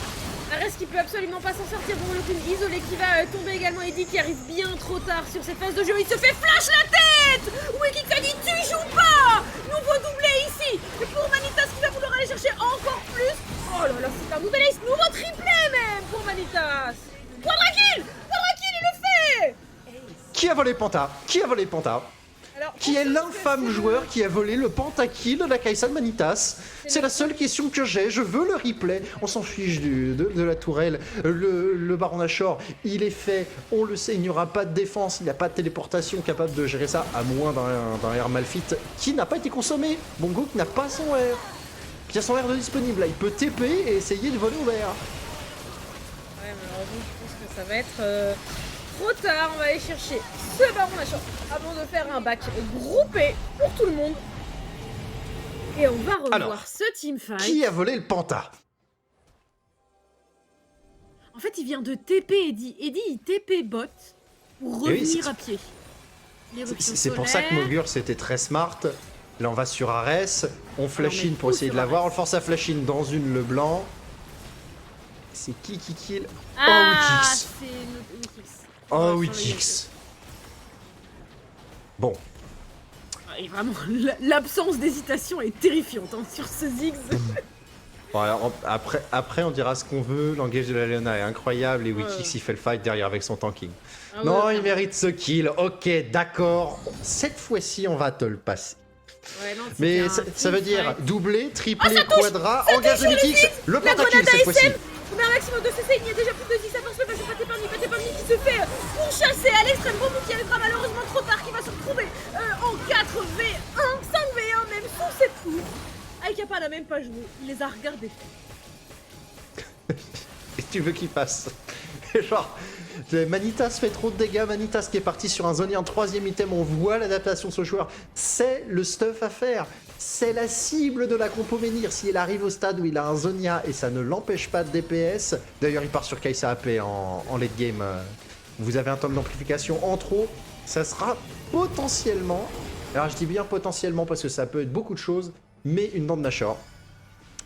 Ares qui peut absolument pas s'en sortir. Bon, le coup isolé qui va tomber également. Eddie qui arrive bien trop tard sur cette phase de jeu. Il se fait flash la tête. Wikix a dit tu joues pas. Nouveau doublé ici. Et pour Manitas qui va vouloir aller chercher encore plus. Oh là là, c'est un nouvel ace. Nouveau triplé même pour Manitas. Quadrakill, il le fait. Qui a volé Panta? Alors, Qui est l'infâme joueur qui a volé le pentakill de la Kai'Sa de Manitas? C'est la seule question que j'ai, je veux le replay. On s'en fiche de la tourelle. Le Baron Nashor, il est fait, on le sait, il n'y aura pas de défense, il n'y a pas de téléportation capable de gérer ça, à moins d'un R Malphite qui n'a pas été consommé. Bongo qui n'a pas son R, qui a son R de disponible. Là, il peut TP et essayer de voler au vert. Ouais, malheureusement, je pense que ça va être trop tard. On va aller chercher ce Baron Nashor avant de faire un back groupé pour tout le monde. Et on va revoir Alors, ce teamfight. Qui a volé le Panta? En fait, il vient de TP Eddie. Eddie, il TP bot pour Et oui, revenir c'est- à pied. L'éruption C'est pour ça que solaire. Mogur c'était très smart. Là on va sur Ares, on flash in pour où essayer de sur l'avoir, on Ares le force à flash in dans une le blanc. C'est qui kill? Ah, Wikix. c'est notre Wikix. Oh Ouais, Wikix. Bon, Et vraiment, l'absence d'hésitation est terrifiante hein, sur ce Ziggs. bon alors, après on dira ce qu'on veut, l'engage de la Leona est incroyable et Wikix il fait le fight derrière avec son tanking. Ah Non, ouais, il mérite ce kill, ok d'accord. Cette fois-ci on va te le passer. Ouais, non, c'était Mais un ça veut dire teamfight. doublé, triplé, quadra, engage de Mythix, le pentakille cette fois-ci. On a un maximum de CC, il y a déjà plus de 10 avance, parce que pas t'épargner qui se fait pourchasser à l'extrême. Bobo qui arrivera malheureusement trop tard, qui va se retrouver en 4v1, 5v1 même sous cette coupe. Aikapa n'a même pas joué, il les a regardés. Et tu veux qu'il passe? Genre, Manitas fait trop de dégâts, Manitas qui est parti sur un Zonia en 3ème item, on voit l'adaptation de ce joueur. C'est le stuff à faire. C'est la cible de la compo Menhir. Si elle arrive au stade où il a un Zonia et ça ne l'empêche pas de DPS, d'ailleurs il part sur Kai'Sa AP en late game, vous avez un tome d'amplification en trop, ça sera potentiellement, alors je dis bien potentiellement parce que ça peut être beaucoup de choses, mais une Dent Nashor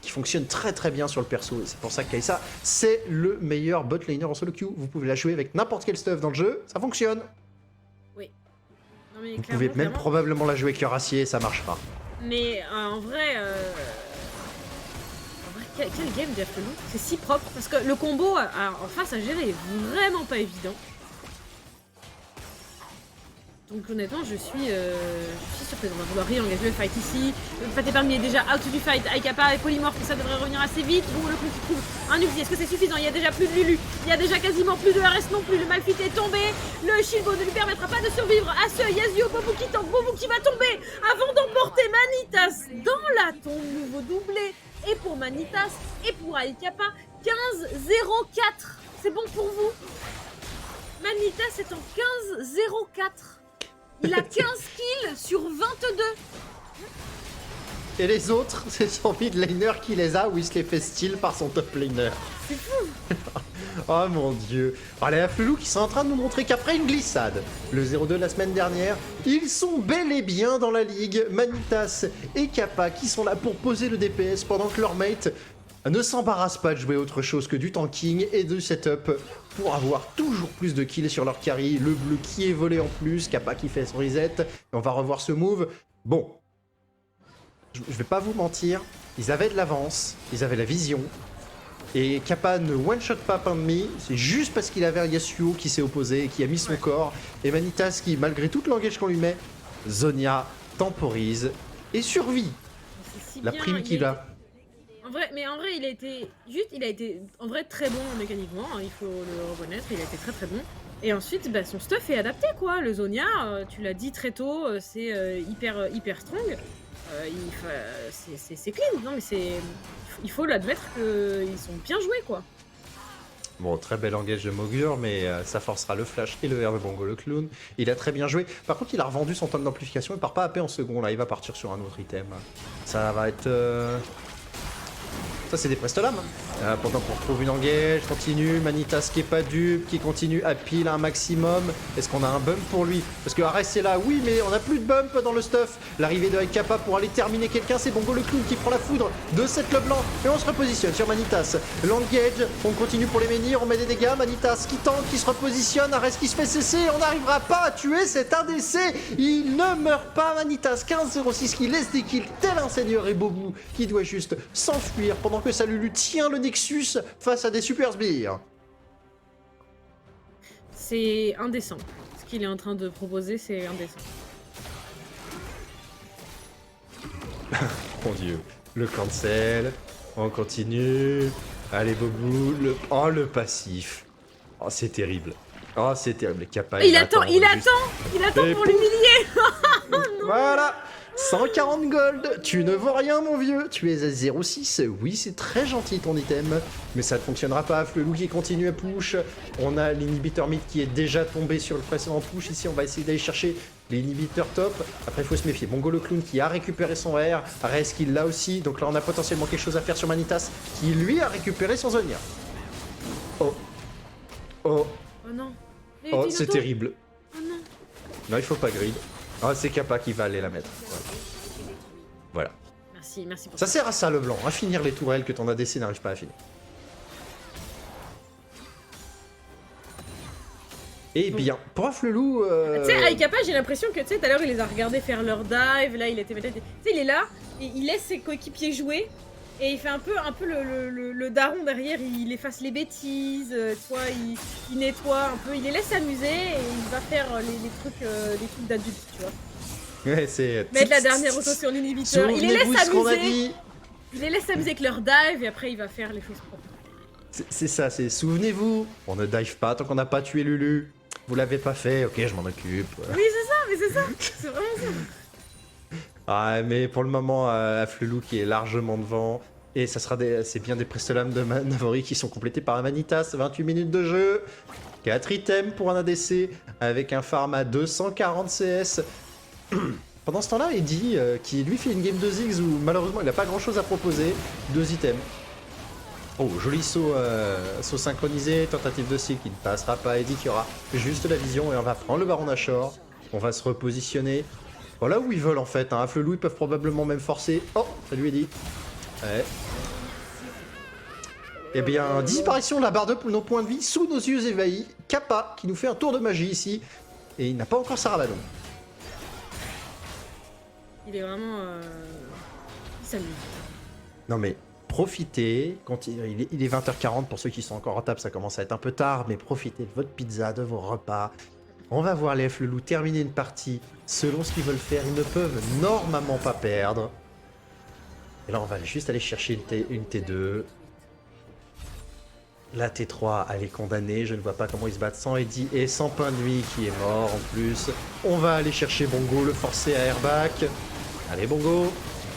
qui fonctionne très très bien sur le perso, et c'est pour ça que Kai'Sa c'est le meilleur bot laner en solo queue. Vous pouvez la jouer avec n'importe quel stuff dans le jeu, ça fonctionne. Oui. Non, mais Vous pouvez même probablement la jouer avec cuirassier, ça marchera. Mais en vrai, quel game d'Aflelou, c'est si propre parce que le combo en face à gérer est vraiment pas évident. Donc honnêtement, je suis surprise. On va vouloir réengager le fight ici. Patéparmi est déjà out du fight. Aikapa et Polymorph, ça devrait revenir assez vite. Bon, le coup qui trouve un ulti, est-ce que c'est suffisant? Il y a déjà plus de Lulu. Il y a déjà quasiment plus de RS non plus. Le Malphite est tombé. Le Shilbo ne lui permettra pas de survivre à ce Yasuo. Bobo qui tank. Bobo qui va tomber avant d'emporter Manitas dans la tombe. Nouveau doublé. Et pour Manitas et pour Aikapa, 15-0-4. C'est bon pour vous? Manitas est en 15-0-4. Il a 15 kills sur 22. Et les autres, c'est son mid laner qui les a ou il se les fait steal par son top laner. C'est fou. Oh mon dieu. Oh, les Aflelou qui sont en train de nous montrer qu'après une glissade, le 0-2 de la semaine dernière, ils sont bel et bien dans la ligue. Manitas et Kappa qui sont là pour poser le DPS pendant que leur mate ne s'embarrasse pas de jouer autre chose que du tanking et de setup pour avoir toujours plus de kills sur leur carry. Le bleu qui est volé en plus, Kappa qui fait son reset. Et on va revoir ce move. Bon, je vais pas vous mentir, ils avaient de l'avance, ils avaient la vision. Et Kappa ne one-shot pas Pain de Mie, c'est juste parce qu'il avait un Yasuo qui s'est opposé et qui a mis son corps. Et Manitas qui, malgré tout l'engage qu'on lui met, Zonia temporise et survit. C'est si La bien, prime qu'il a. En vrai, il a été en vrai très bon mécaniquement, hein, il faut le reconnaître, il a été très très bon. Et ensuite, bah, son stuff est adapté quoi. Le Zonia, tu l'as dit très tôt, c'est hyper strong. C'est clean, non mais il faut l'admettre qu'ils sont bien joués quoi. Bon, très bel engage de Mogur, mais ça forcera le flash et le R de Bongo le clown. Il a très bien joué. Par contre, il a revendu son tome d'amplification, il part pas AP en second là, il va partir sur un autre item. Ça va être... Ça c'est des prestolames. Pendant qu'on retrouve une engage, continue, Manitas qui est pas dupe, qui continue à pile un maximum. Est-ce qu'on a un bump pour lui? Parce que Ares est là, oui, mais on a plus de bump dans le stuff. L'arrivée de Aikapa pour aller terminer quelqu'un, c'est Bongo le clown qui prend la foudre de cette le blanc. Et on se repositionne sur Manitas. L'engage, on continue pour les menhirs, on met des dégâts. Manitas qui tente, qui se repositionne, Ares qui se fait cesser. On n'arrivera pas à tuer cet ADC. Il ne meurt pas, Manitas. 15-06 qui laisse des kills tel un seigneur et Bobo qui doit juste s'enfuir pendant que ça lui tient le Nexus face à des super sbires. C'est indécent. Ce qu'il est en train de proposer, c'est indécent. Mon dieu. Le cancel. On continue. Allez, Bobo. Le passif. Oh, c'est terrible. Oh, c'est terrible. Kappa, Il attend pour l'humilier. Voilà. 140 gold, tu ne vaux rien mon vieux, tu es à 0,6, oui c'est très gentil ton item, mais ça ne fonctionnera pas, Flelou qui continue à push, on a l'inhibiteur mid qui est déjà tombé sur le précédent push, ici on va essayer d'aller chercher l'inhibiteur top, après il faut se méfier, Bongo le clown qui a récupéré son R, Ares qui l'a aussi, donc là on a potentiellement quelque chose à faire sur Manitas, qui lui a récupéré son Zonia. Oh, oh, Oh non. oh c'est terrible, Oh non. non il faut pas grid. Ah, c'est Kappa qui va aller la mettre. Voilà. Merci pour ça. Sert à ça le blanc, à finir les tourelles que ton ADC n'arrive pas à finir. Eh bien, pour Flelou... Tu sais, Aikapa, j'ai l'impression que, tu sais, tout à l'heure, il les a regardés faire leur dive, là, il était peut-être... Tu sais, il est là, et il laisse ses coéquipiers jouer, et il fait un peu le daron derrière, il efface les bêtises, tu vois, il nettoie un peu, il les laisse s'amuser, et il va faire les trucs d'adultes, tu vois. Ouais, c'est... Mettre la dernière auto sur l'inhibiteur. Il les laisse Souvenez-vous ce qu'on a s'amuser. dit. Il les laisse s'amuser avec leur dive et après il va faire les choses propres. C'est ça, c'est souvenez-vous, on ne dive pas tant qu'on n'a pas tué Lulu. Vous l'avez pas fait, ok, je m'en occupe. Oui, c'est ça, mais c'est ça. C'est vraiment ça. Ah, mais pour le moment, Afflelou qui est largement devant. Et ça sera c'est bien des prestolames de Navori qui sont complétés par la Vanitas. 28 minutes de jeu. 4 items pour un ADC avec un farm à 240 CS. Pendant ce temps-là, Eddie, qui lui fait une game de Ziggs où malheureusement il n'a pas grand-chose à proposer. 2 items. Oh, joli saut, saut synchronisé, tentative de cycle qui ne passera pas. Eddie qui aura juste la vision et on va prendre le Baron Nashor. On va se repositionner. Voilà où ils veulent en fait. Hein. Afflelou, ils peuvent probablement même forcer. Oh, salut Eddie. Ouais. Eh bien, disparition de la barre de nos points de vie sous nos yeux ébahis. Kappa qui nous fait un tour de magie ici. Et il n'a pas encore sa Rabadon. Il est vraiment. Il s'amuse. Non mais profitez, quand il est 20h40 pour ceux qui sont encore en table, ça commence à être un peu tard, mais profitez de votre pizza, de vos repas. On va voir les Afflelou terminer une partie selon ce qu'ils veulent faire. Ils ne peuvent normalement pas perdre. Et là on va juste aller chercher une T2. La T3 elle est condamnée, je ne vois pas comment ils se battent sans Eddie et sans Pain de Nuit qui est mort en plus. On va aller chercher Bongo, le forcer à airback. Allez Bongo,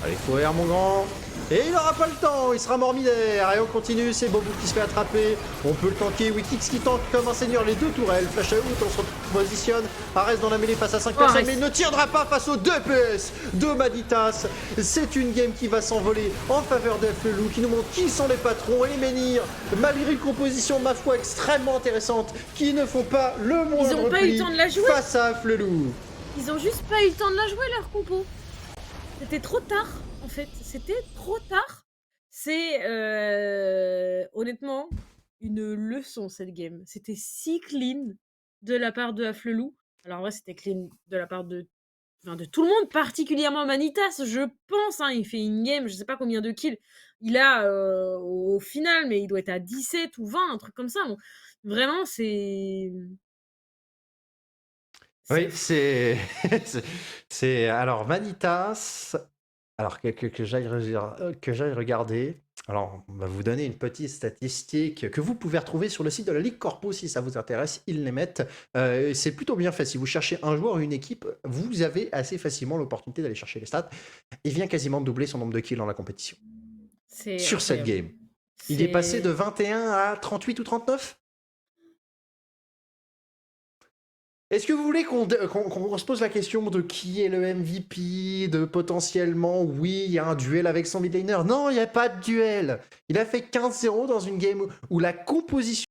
allez faut air mon grand. Et il n'aura pas le temps, il sera mort midair. Et on continue, c'est Bobo qui se fait attraper. On peut le tanker, Wikix qui tank comme un seigneur les deux tourelles. Flash out, on se positionne. Arès dans la mêlée face à 5 personnes, mais il ne tiendra pas face aux 2 PS de Manitas. C'est une game qui va s'envoler en faveur d'Afflelou, qui nous montre qui sont les patrons et les menhirs. Malgré une composition, ma foi, extrêmement intéressante, qui ne font pas le moindre Ils ont pas eu le temps de la jouer. face à Afflelou. Ils ont juste pas eu le temps de la jouer, leur compo. C'était trop tard, en fait. C'était trop tard. C'est honnêtement une leçon, cette game. C'était si clean de la part de Afflelou. Alors, en vrai, c'était clean de la part de tout le monde, particulièrement Manitas, je pense. Hein, il fait une game, je sais pas combien de kills il a au final, mais il doit être à 17 ou 20, un truc comme ça. Donc, vraiment, c'est. Oui, c'est... c'est... Alors, Vanitas... Alors, que j'aille regarder... Alors, on va vous donner une petite statistique que vous pouvez retrouver sur le site de la Ligue Corpo si ça vous intéresse, ils les mettent. C'est plutôt bien fait. Si vous cherchez un joueur ou une équipe, vous avez assez facilement l'opportunité d'aller chercher les stats. Il vient quasiment de doubler son nombre de kills dans la compétition. C'est Sur cette incroyable. game. Il est passé de 21 à 38 ou 39 ? Est-ce que vous voulez qu'on se pose la question de qui est le MVP, de potentiellement, oui, il y a un duel avec son midlaner? Non, il n'y a pas de duel. Il a fait 15-0 dans une game où la composition...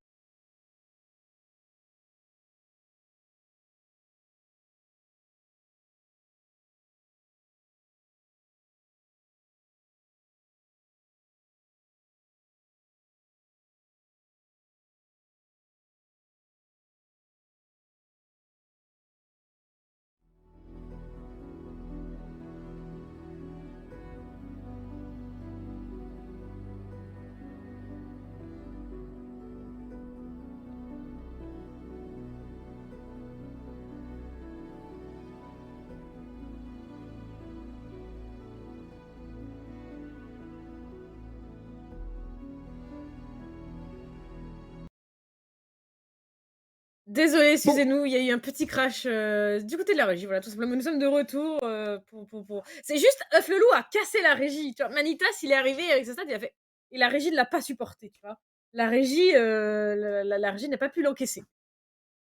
Désolé, excusez-nous, il y a eu un petit crash du côté de la régie, voilà, tout simplement. Nous sommes de retour pour... C'est juste, Afflelou a cassé la régie, tu vois. Manitas, il est arrivé avec sa stat, il a fait... Et la régie ne l'a pas supporté, tu vois. La régie, la régie n'a pas pu l'encaisser.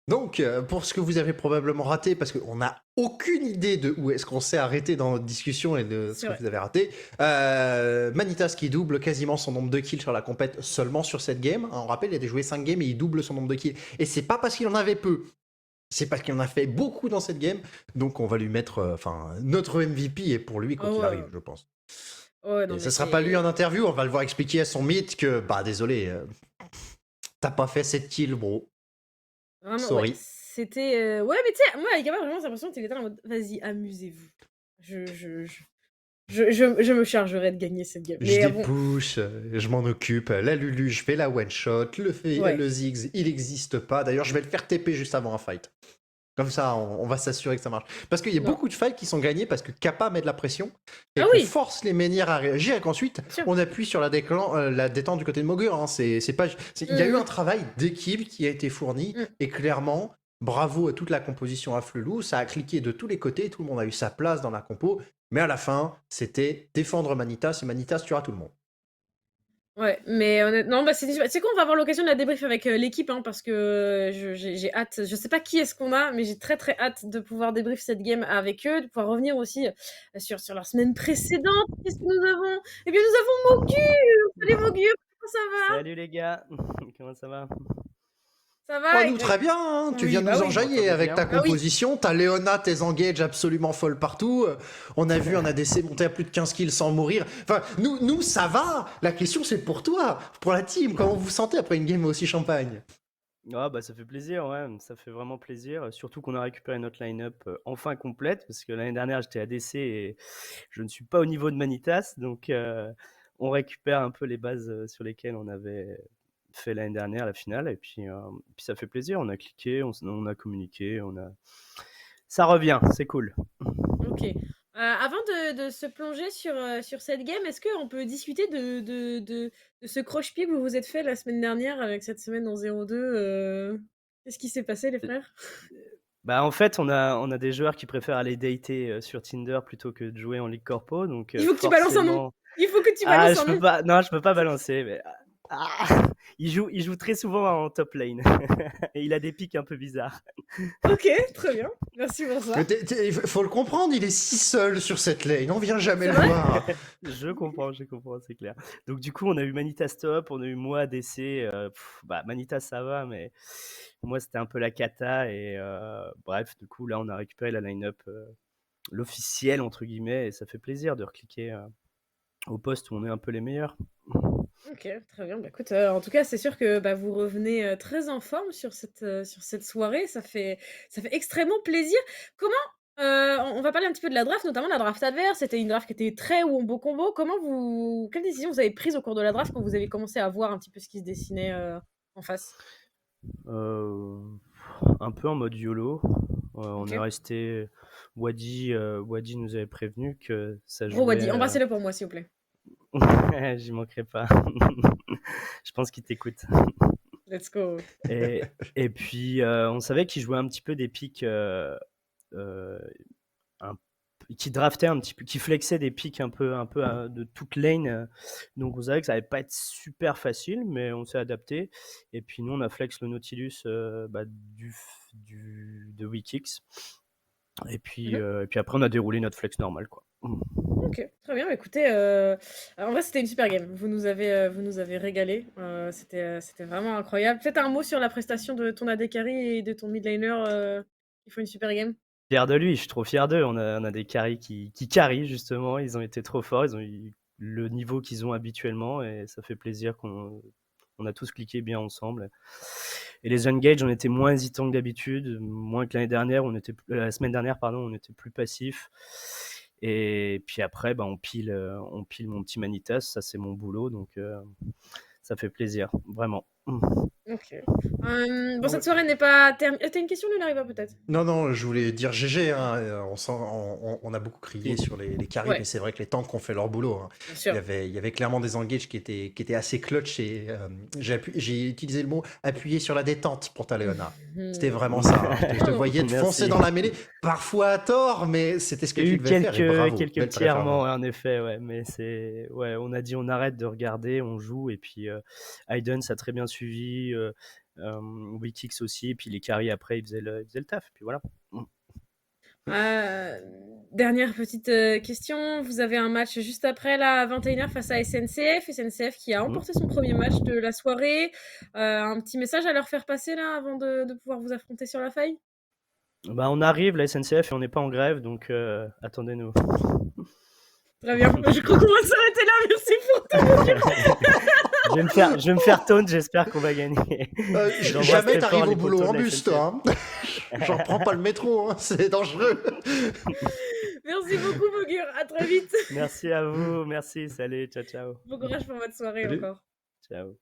Donc, pour ce que vous avez probablement raté, parce qu'on n'a aucune idée de où est-ce qu'on s'est arrêté dans notre discussion et de ce que vous avez raté, Manitas qui double quasiment son nombre de kills sur la compète seulement sur cette game. On rappelle, il a joué 5 games et il double son nombre de kills. Et c'est pas parce qu'il en avait peu, c'est parce qu'il en a fait beaucoup dans cette game. Donc on va lui mettre notre MVP et pour lui quand il arrive, je pense. Ouais, non, et ça sera pas lui en interview, on va le voir expliquer à son mythe que, bah désolé, t'as pas fait 7 kills, bro. Vraiment, sorry. ouais, c'était... Ouais, mais tu sais, moi, avec Gabba, vraiment, j'ai l'impression qu'il était en mode, vas-y, amusez-vous. Je me chargerai de gagner cette game. Je Mais dépouche, je m'en occupe. La Lulu, je fais la one-shot. Le Ziggs, il n'existe pas. D'ailleurs, je vais le faire TP juste avant un fight. Comme ça, on va s'assurer que ça marche. Parce qu'il y a Non. beaucoup de fights qui sont gagnés parce que Kappa met de la pression et Ah qu'on oui. force les menhirs à réagir et qu'ensuite Bien sûr. on appuie sur la détente du côté de Mogur. Hein. Il y a eu Mm. un travail d'équipe qui a été fourni Mm. et clairement, bravo à toute la composition à Flelou. Ça a cliqué de tous les côtés, tout le monde a eu sa place dans la compo. Mais à la fin, c'était défendre Manitas et Manitas tuera tout le monde. Ouais, mais honnêtement, bah, c'est quoi, on va avoir l'occasion de la débrief avec l'équipe, hein, parce que j'ai hâte. Je sais pas qui est-ce qu'on a, mais j'ai très très hâte de pouvoir débrief cette game avec eux, de pouvoir revenir aussi sur leur semaine précédente. Qu'est-ce que nous avons? Eh bien, nous avons Mogur! Salut Mogur, comment ça va? Salut les gars, comment ça va? Ça Oh, va? nous, très bien, hein. Tu Oui, viens de bah nous oui. enjailler Entends avec bien. ta Ah oui. composition. T'as Léona, tes engages absolument folles partout. On a vu un ADC monter à plus de 15 kills sans mourir. Enfin, nous, ça va. La question, c'est pour toi, pour la team. Comment vous vous sentez après une game aussi champagne? Ah bah ça fait plaisir, ouais, ça fait vraiment plaisir. Surtout qu'on a récupéré notre line-up enfin complète, parce que l'année dernière j'étais ADC et je ne suis pas au niveau de Manitas, donc on récupère un peu les bases sur lesquelles on avait fait l'année dernière la finale, et puis ça fait plaisir. On a cliqué, on a communiqué, ça revient, c'est cool. Ok. Avant de se plonger sur cette game, est-ce qu'on peut discuter de ce croche-pied que vous vous êtes fait la semaine dernière avec cette semaine en 0-2 Qu'est-ce qui s'est passé, les frères? Bah en fait, on a des joueurs qui préfèrent aller dater sur Tinder plutôt que de jouer en Ligue Corpo, donc Il faut que tu balances un nom. forcément. Il faut que tu Ah, balances je un peux nom. pas. Non, je peux pas balancer. Mais il joue très souvent en top lane et il a des pics un peu bizarres. Ok, très bien. Merci pour ça. Mais faut le comprendre, il est si seul sur cette lane. On vient jamais C'est le vrai voir. Je comprends, c'est clair. Donc du coup, on a eu Manitas top, on a eu moi DC. Manitas ça va, mais moi c'était un peu la cata et bref, du coup là on a récupéré la line-up l'officiel entre guillemets et ça fait plaisir de recliquer au poste où on est un peu les meilleurs. Ok, très bien. Bah, écoute, en tout cas, c'est sûr que vous revenez très en forme sur cette soirée. Ça fait extrêmement plaisir. Comment on va parler un petit peu de la draft, notamment la draft adverse. C'était une draft qui était très wombo combo. Quelle décision vous avez prise au cours de la draft quand vous avez commencé à voir un petit peu ce qui se dessinait en face? Un peu en mode YOLO. On Ok. est resté. Wadi nous avait prévenu que ça Gros Wadi, jouait. embrassez-le pour moi, s'il vous plaît. J'y manquerai pas. Je pense qu'il t'écoute. Let's go. Et puis, on savait qu'il jouait un petit peu des pics, qui draftait un petit peu, qui flexait des pics un peu de toute lane. Donc, on savait que ça allait pas être super facile, mais on s'est adapté. Et puis, nous, on a flex le Nautilus de Wikix. Et puis après, on a déroulé notre flex normal, quoi. Ok, très bien. Écoutez, en vrai, c'était une super game. Vous nous avez régalé. C'était vraiment incroyable. Peut-être un mot sur la prestation de ton AD carry et de ton mid laner qui font une super game. Fier de lui, je suis trop fier d'eux. On a des carries qui carry, justement. Ils ont été trop forts. Ils ont eu le niveau qu'ils ont habituellement. Et ça fait plaisir qu'on a tous cliqué bien ensemble. Et les engage, on était moins hésitants que d'habitude. Moins que l'année dernière. La semaine dernière, on était plus passifs. Et puis après, on pile mon petit Manitas. Ça, c'est mon boulot. Donc, ça fait plaisir. Vraiment. Ok. Cette soirée n'est pas terminée. T'as une question, Lunariva, peut-être? Non, je voulais dire GG. Hein. On a beaucoup crié sur les carries, Ouais. mais c'est vrai que les tanks ont fait leur boulot. Hein. Bien sûr. Il y avait clairement des engages qui étaient assez clutch et j'ai utilisé le mot appuyer sur la détente pour ta Léona. C'était vraiment ça. Hein. Je te voyais te Merci. foncer dans la mêlée, parfois à tort, mais c'était ce que tu devais faire. Et bravo, quelques belle petits errements, performance. en effet, ouais. Mais on a dit on arrête de regarder, on joue. Et puis Hayden, ça a très bien suivi. Wikix aussi. Et puis les carries après, ils faisaient le taf. Puis voilà. Dernière petite question. Vous avez un match juste après, là, à 21h, face à SNCF. SNCF qui a emporté son premier match de la soirée. Un petit message à leur faire passer, là, avant de pouvoir vous affronter sur la faille? On arrive, la SNCF, et on n'est pas en grève, donc attendez-nous. Très bien. Je crois qu'on va s'arrêter là. Merci pour tout. Je vais me faire taunt, j'espère qu'on va gagner. J'embrasse Jamais très fort t'arrives au les boulot potos en de la bus, SNCF. toi. Hein. J'en prends pas le métro, hein. C'est dangereux. Merci beaucoup, Mogur. À très vite. Merci à vous, merci, salut, ciao, ciao. Bon courage pour votre soirée Salut. encore. Ciao.